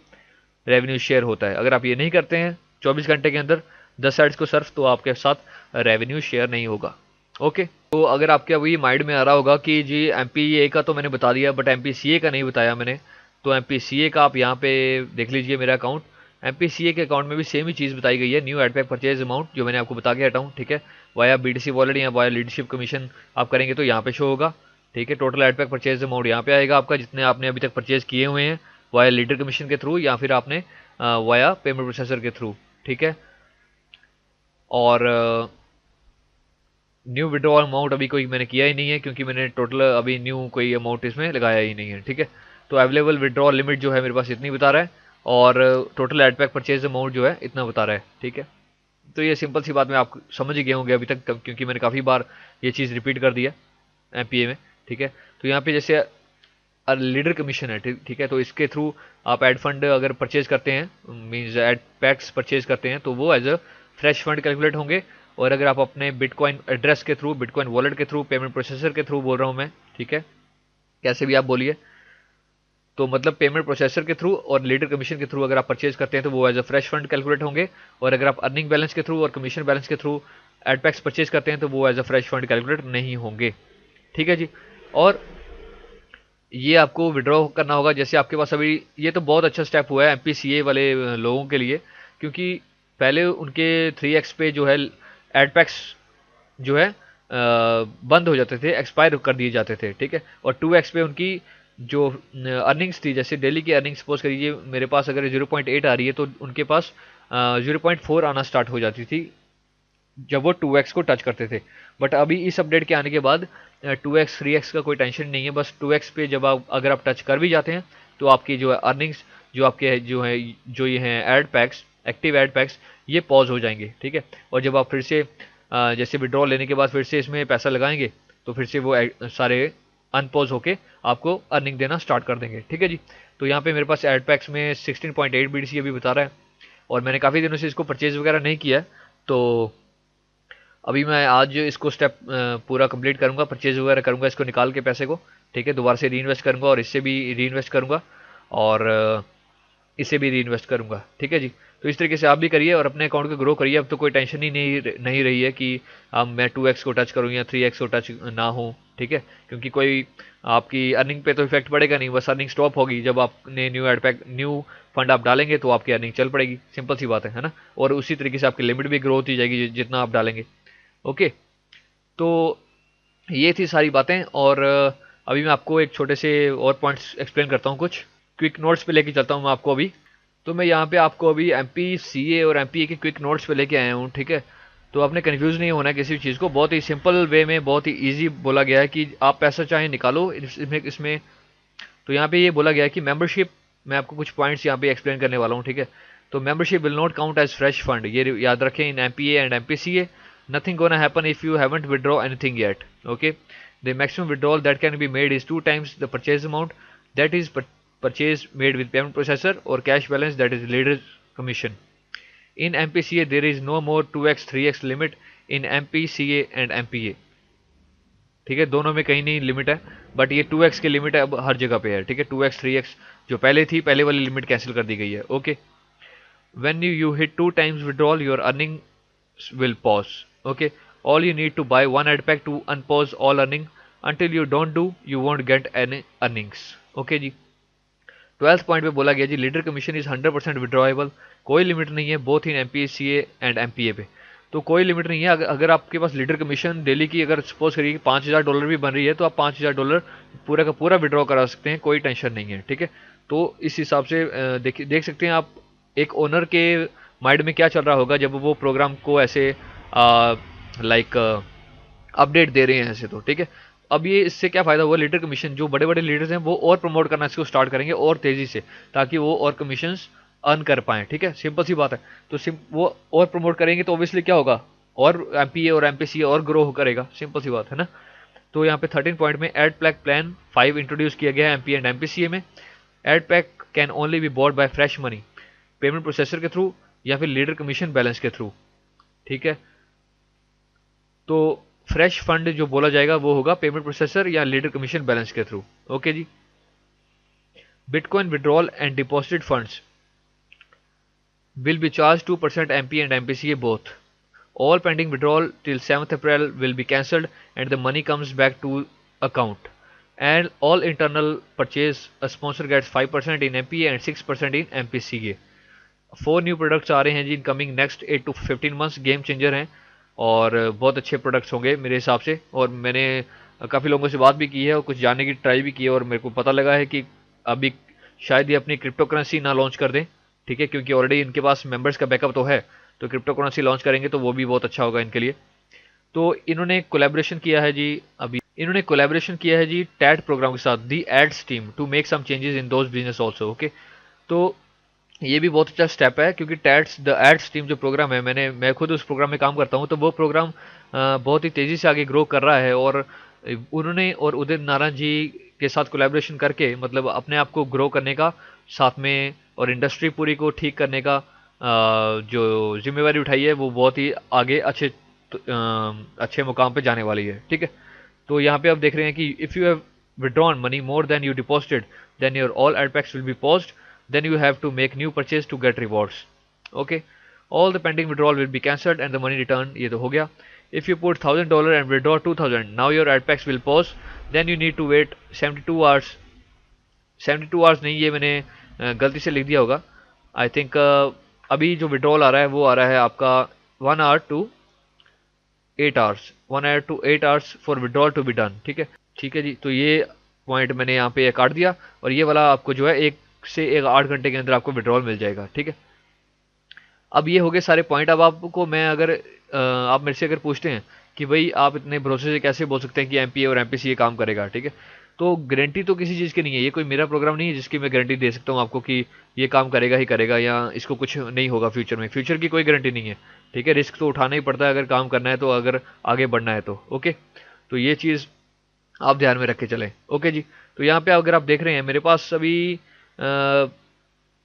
S1: रेवेन्यू शेयर होता है। अगर आप ये नहीं करते हैं 24 घंटे के अंदर 10 एड्स को सर्फ, तो आपके साथ रेवेन्यू शेयर नहीं होगा, ओके। तो अगर आपके अभी माइंड में आ रहा होगा कि जी एमपीए का तो मैंने बता दिया बट एमपीसीए का नहीं बताया मैंने, तो एमपीसीए का आप यहाँ पे देख लीजिए मेरा अकाउंट। एमपीसीए के अकाउंट में भी सेम ही चीज़ बताई गई है, new ad pack purchase amount जो मैंने आपको बता के हटाऊँ, ठीक है। वाया बीडीसी वॉलेट या वाया लीडरशिप कमीशन आप करेंगे तो यहाँ पे शो होगा, ठीक है। Total ad pack purchase amount यहाँ पे आएगा आपका, जितने आपने अभी तक परचेज किए हुए हैं वाया लीडर कमीशन के थ्रू या फिर आपने वाया पेमेंट प्रोसेसर के थ्रू, ठीक है। और न्यू विड्रॉल अमाउंट अभी कोई मैंने किया ही नहीं है, क्योंकि मैंने टोटल अभी न्यू कोई अमाउंट इसमें लगाया ही नहीं है, ठीक है। तो अवेलेबल विड्रॉल लिमिट जो है मेरे पास इतनी बता रहा है, और total ad pack purchase amount जो है इतना बता रहा है, ठीक है। तो ये सिंपल सी बात में आप समझ ही गए होंगे अभी तक, क्योंकि मैंने काफ़ी बार ये चीज़ रिपीट कर दिया एमपीए में, ठीक है। तो यहाँ पे जैसे लीडर कमीशन है, ठीक है, तो इसके थ्रू आप एड फंड अगर परचेज करते हैं, मींस एड पैक्स परचेज करते हैं, तो वो as a fresh fund calculate होंगे। और अगर आप अपने बिटकॉइन एड्रेस के थ्रू, बिटकॉइन वॉलेट के थ्रू, पेमेंट प्रोसेसर के थ्रू बोल रहा हूँ मैं, ठीक है, कैसे भी आप बोलिए, तो मतलब पेमेंट प्रोसेसर के थ्रू और लीडर कमीशन के थ्रू अगर आप परचेज करते हैं तो वो as a fresh fund calculate होंगे। और अगर आप अर्निंग बैलेंस के थ्रू और कमीशन बैलेंस के थ्रू एड पैक्स परचेज करते हैं तो वो as a fresh fund calculate नहीं होंगे, ठीक है जी। और ये आपको विड्रॉ करना होगा, जैसे आपके पास अभी ये तो बहुत अच्छा स्टेप हुआ है एमपीसीए वाले लोगों के लिए, क्योंकि पहले उनके 3x पे जो है एड पैक्स जो है बंद हो जाते थे, एक्सपायर कर दिए जाते थे, ठीक है। और 2x पे उनकी जो अर्निंग्स थी, जैसे डेली की अर्निंग सपोज करिए मेरे पास अगर 0.8 आ रही है तो उनके पास 0.4 आना स्टार्ट हो जाती थी जब वो 2x को टच करते थे। बट अभी इस अपडेट के आने के बाद 2x 3x का कोई टेंशन नहीं है, बस 2x पे जब आप अगर आप टच कर भी जाते हैं तो आपकी जो है अर्निंग्स जो आपके जो ये हैं ad packs, active ad packs, ये पॉज हो जाएंगे, ठीक है। और जब आप फिर से जैसे विड्रॉल लेने के बाद फिर से इसमें पैसा लगाएंगे तो फिर से वो सारे अनपॉज होके आपको अर्निंग देना स्टार्ट कर देंगे, ठीक है जी। तो यहाँ पे मेरे पास एड पैक्स में 16.8 BTC अभी बता रहा है, और मैंने काफ़ी दिनों से इसको परचेज वगैरह नहीं किया, तो अभी मैं आज इसको स्टेप पूरा कंप्लीट करूंगा, परचेज वगैरह करूंगा इसको निकाल के पैसे को, ठीक है। दोबारा से री इन्वेस्ट करूंगा और इससे भी री इन्वेस्ट करूंगा और इसे भी री इन्वेस्ट करूंगा, ठीक है जी। तो इस तरीके से आप भी करिए और अपने अकाउंट को ग्रो करिए। अब तो कोई टेंशन ही नहीं रही है कि अब मैं 2x को टच करूँ या 3x को टच ना हो, ठीक है। क्योंकि कोई आपकी अर्निंग पे तो इफेक्ट पड़ेगा नहीं, बस अर्निंग स्टॉप होगी जब आपने new ad pack new fund आप डालेंगे तो आपकी अर्निंग चल पड़ेगी, सिंपल सी बात है ना। और उसी तरीके से आपकी लिमिट भी ग्रो होती जाएगी जितना आप डालेंगे, ओके। तो ये थी सारी बातें, और अभी मैं आपको एक छोटे से और पॉइंट्स एक्सप्लेन करता हूँ, कुछ क्विक नोट्स पे लेके चलता हूँ मैं आपको अभी। तो मैं यहाँ पे आपको अभी एमपीसीए और एमपीए के क्विक नोट्स पे लेके आया हूँ, ठीक है। तो आपने कंफ्यूज नहीं होना है किसी भी चीज़ को, बहुत ही सिंपल वे में बहुत ही ईजी बोला गया है कि आप पैसा चाहे निकालो इसमें। तो यहाँ पे ये बोला गया है कि मेंबरशिप, मैं आपको कुछ पॉइंट्स यहाँ पे एक्सप्लेन करने वाला हूँ, ठीक है। तो membership will not count as fresh fund, ये याद रखें in MPA and MPCA. Nothing gonna happen if you haven't withdraw anything yet, okay. The maximum withdrawal that can be made is 2 times the purchase amount, that is purchase made with payment processor, or cash balance, that is leader's commission. In MPCA there is no more 2x 3x limit in MPCA and MPA, ठीक है, दोनों में कहीं नहीं limit है, but ये 2x की limit है अब हर जगह पे है, ठीक है। 2x 3x जो पहले थी, पहले वाली लिमिट कैंसिल कर दी गई है। Okay, when you hit 2 times withdrawal, your earnings will pause. Okay, all you need to buy one ad pack to unpause all earning. Until you don't do, you won't get any earnings. Okay ji, 12th point पे बोला गया जी, leader commission is 100% withdrawable, कोई limit नहीं है both in MPCA and MPa पे। तो कोई limit नहीं है, अगर आपके पास लीडर कमीशन डेली की अगर सपोज करिए कि $5000 भी बन रही है, तो आप $5000 पूरा का पूरा विड्रॉ करा सकते हैं, कोई टेंशन नहीं है, ठीक है। तो इस हिसाब से देख सकते हैं आप एक ओनर के माइंड में क्या चल रहा होगा जब वो प्रोग्राम को ऐसे लाइक अपडेट दे रहे हैं ऐसे, तो ठीक है। अब ये इससे क्या फायदा हुआ, लीडर कमीशन जो बड़े बड़े लीडर्स हैं वो और प्रमोट करना इसको स्टार्ट करेंगे और तेजी से, ताकि वो और कमीशंस अर्न कर पाएं, ठीक है, सिंपल सी बात है। तो वो और प्रमोट करेंगे तो ऑब्वियसली क्या होगा, और एमपीए और एमपीसीए और ग्रो करेगा, सिंपल सी बात है ना। तो यहाँ पे 13 पॉइंट में एड पैक प्लान 5 इंट्रोड्यूस किया गया है एमपीए एंड एमपीसीए में। Ad pack can only be bought by fresh money, payment processor के थ्रू या फिर लीडर कमीशन बैलेंस के थ्रू, ठीक है। तो फ्रेश फंड जो बोला जाएगा वो होगा पेमेंट प्रोसेसर या लीडर कमीशन बैलेंस के थ्रू। ओके जी, bitcoin withdrawal and deposited funds will be charged 2% MP and MPCA both. All pending withdrawal till 7th April will be cancelled and the money comes back to account. And all internal purchase, a sponsor gets 5% in MPA and 6% in MPCA. 4 new products आ रहे हैं जी in coming next 8 to 15 months, game changer हैं और बहुत अच्छे products होंगे मेरे हिसाब से। और मैंने काफ़ी लोगों से बात भी की है और कुछ जानने की ट्राई भी की है, और मेरे को पता लगा है कि अभी शायद ये अपनी क्रिप्टो करेंसी ना लॉन्च कर दें, ठीक है, क्योंकि ऑलरेडी इनके पास मेंबर्स का बैकअप तो है, तो क्रिप्टो करेंसी लॉन्च करेंगे तो वो भी बहुत अच्छा होगा इनके लिए। तो इन्होंने कोलैबोरेशन किया है जी, अभी इन्होंने कोलैबोरेशन किया है जी टैट प्रोग्राम के साथ, the ads team, to make some changes in those business also. Okay, तो ये भी बहुत अच्छा स्टेप है, क्योंकि टैट्स द एड्स टीम जो प्रोग्राम है, मैं खुद उस प्रोग्राम में काम करता हूँ, तो वो प्रोग्राम बहुत ही तेज़ी से आगे ग्रो कर रहा है। और उन्होंने और उदित नारायण जी के साथ कोलैबोरेशन करके मतलब अपने आप को ग्रो करने का साथ में, और इंडस्ट्री पूरी को ठीक करने का जो जिम्मेवारी उठाई है, वो बहुत ही आगे अच्छे मुकाम पे जाने वाली है, ठीक है। तो यहाँ पे आप देख रहे हैं कि if you have withdrawn money more than you deposited then your all ad packs will be paused, then you have to make new purchase to get rewards. Okay, all the pending withdrawal will be cancelled and the money returned, ये तो हो गया। If you put $1000 and withdraw 2000, now your ad packs will pause, then you need to wait 72 hours। 72 hours नहीं, ये मैंने गलती से लिख दिया होगा, आई थिंक अभी जो विड्रॉल आ रहा है वो आ रहा है आपका 1 hour to 8 hours, 1 hour to 8 hours for withdrawal to be done, ठीक है, ठीक है जी। तो ये पॉइंट मैंने यहाँ पे काट दिया, और ये वाला आपको जो है 1 से 8 घंटे के अंदर आपको विड्रॉल मिल जाएगा, ठीक है। अब ये हो गए सारे पॉइंट। अब आपको मैं अगर आप मेरे से अगर पूछते हैं कि भाई आप इतने भरोसे से कैसे बोल सकते हैं कि एमपीए और एमपीसीए काम करेगा, ठीक है, तो गारंटी तो किसी चीज़ की नहीं है, ये कोई मेरा प्रोग्राम नहीं है जिसकी मैं गारंटी दे सकता हूँ आपको कि ये काम करेगा ही करेगा या इसको कुछ नहीं होगा फ्यूचर में। फ्यूचर की कोई गारंटी नहीं है, ठीक है, रिस्क तो उठाना ही पड़ता है अगर काम करना है, तो अगर आगे बढ़ना है तो। ओके, तो ये चीज़ आप ध्यान में रख के चलें। ओके जी, तो यहाँ पे अगर आप देख रहे हैं मेरे पास अभी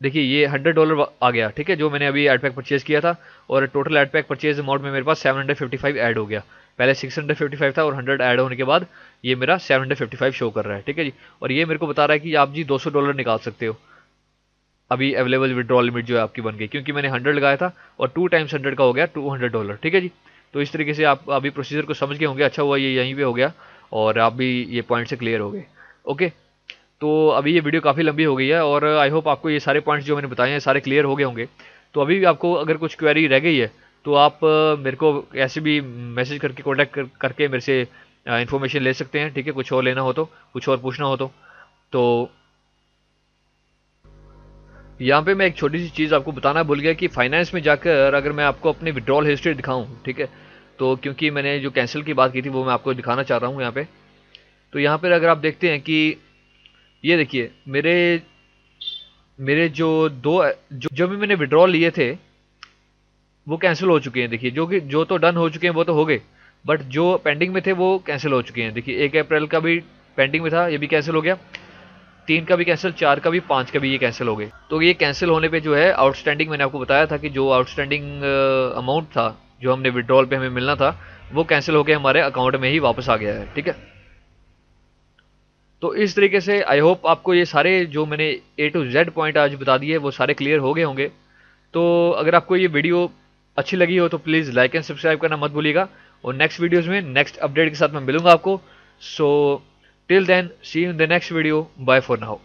S1: देखिए ये $100 आ गया, ठीक है, जो मैंने अभी एड पैक परचेज किया था, और total ad pack purchase amount में मेरे पास 755 ऐड हो गया। पहले 655 था और 100 ऐड होने के बाद ये मेरा 755 शो कर रहा है, ठीक है जी। और ये मेरे को बता रहा है कि आप जी $200 निकाल सकते हो, अभी अवेलेबल विड्रॉल लिमिट जो है आपकी बन गई, क्योंकि मैंने 100 लगाया था और 2 times 100 का हो गया $200, ठीक है जी। तो इस तरीके से आप अभी प्रोसीजर को समझ गए होंगे, अच्छा हुआ ये यहीं पर हो गया और आप भी ये पॉइंट से क्लियर हो गए। ओके, तो अभी ये वीडियो काफ़ी लंबी हो गई है और आई होप आपको ये सारे पॉइंट्स जो मैंने बताए हैं सारे क्लियर हो गए होंगे। तो अभी भी आपको अगर कुछ क्वेरी रह गई है तो आप मेरे को ऐसे भी मैसेज करके कॉन्टैक्ट करके मेरे से इन्फॉर्मेशन ले सकते हैं, ठीक है, कुछ और लेना हो तो, कुछ और पूछना हो तो यहाँ पे मैं एक छोटी सी चीज़ आपको बताना भूल गया कि फाइनेंस में जाकर अगर मैं आपको अपनी विड्रॉल हिस्ट्री दिखाऊँ, ठीक है, तो क्योंकि मैंने जो कैंसिल की बात की थी वो मैं आपको दिखाना चाह रहा हूँ यहाँ पे। तो यहाँ पर अगर आप देखते हैं कि ये देखिए मेरे जो भी मैंने विड्रॉल लिए थे वो कैंसिल हो चुके हैं। देखिए जो तो डन हो चुके हैं वो तो हो गए, बट जो पेंडिंग में थे वो कैंसिल हो चुके हैं। देखिए 1 अप्रैल का भी पेंडिंग में था, ये भी कैंसिल हो गया, 3 का भी कैंसिल, 4 का भी, 5 का भी ये कैंसिल हो गए। तो ये कैंसिल होने पे जो है आउटस्टैंडिंग, मैंने आपको बताया था कि जो आउटस्टैंडिंग अमाउंट था जो हमने विड्रॉल पे हमें मिलना था वो कैंसिल होकर हमारे अकाउंट में ही वापस आ गया है, ठीक है। तो इस तरीके से आई होप आपको ये सारे जो मैंने A to Z पॉइंट आज बता दिए वो सारे क्लियर हो गए होंगे। तो अगर आपको ये वीडियो अच्छी लगी हो तो प्लीज़ लाइक एंड सब्सक्राइब करना मत भूलिएगा, और नेक्स्ट वीडियोज़ में नेक्स्ट अपडेट के साथ मैं मिलूंगा आपको। So till then see you in the next video, bye for now.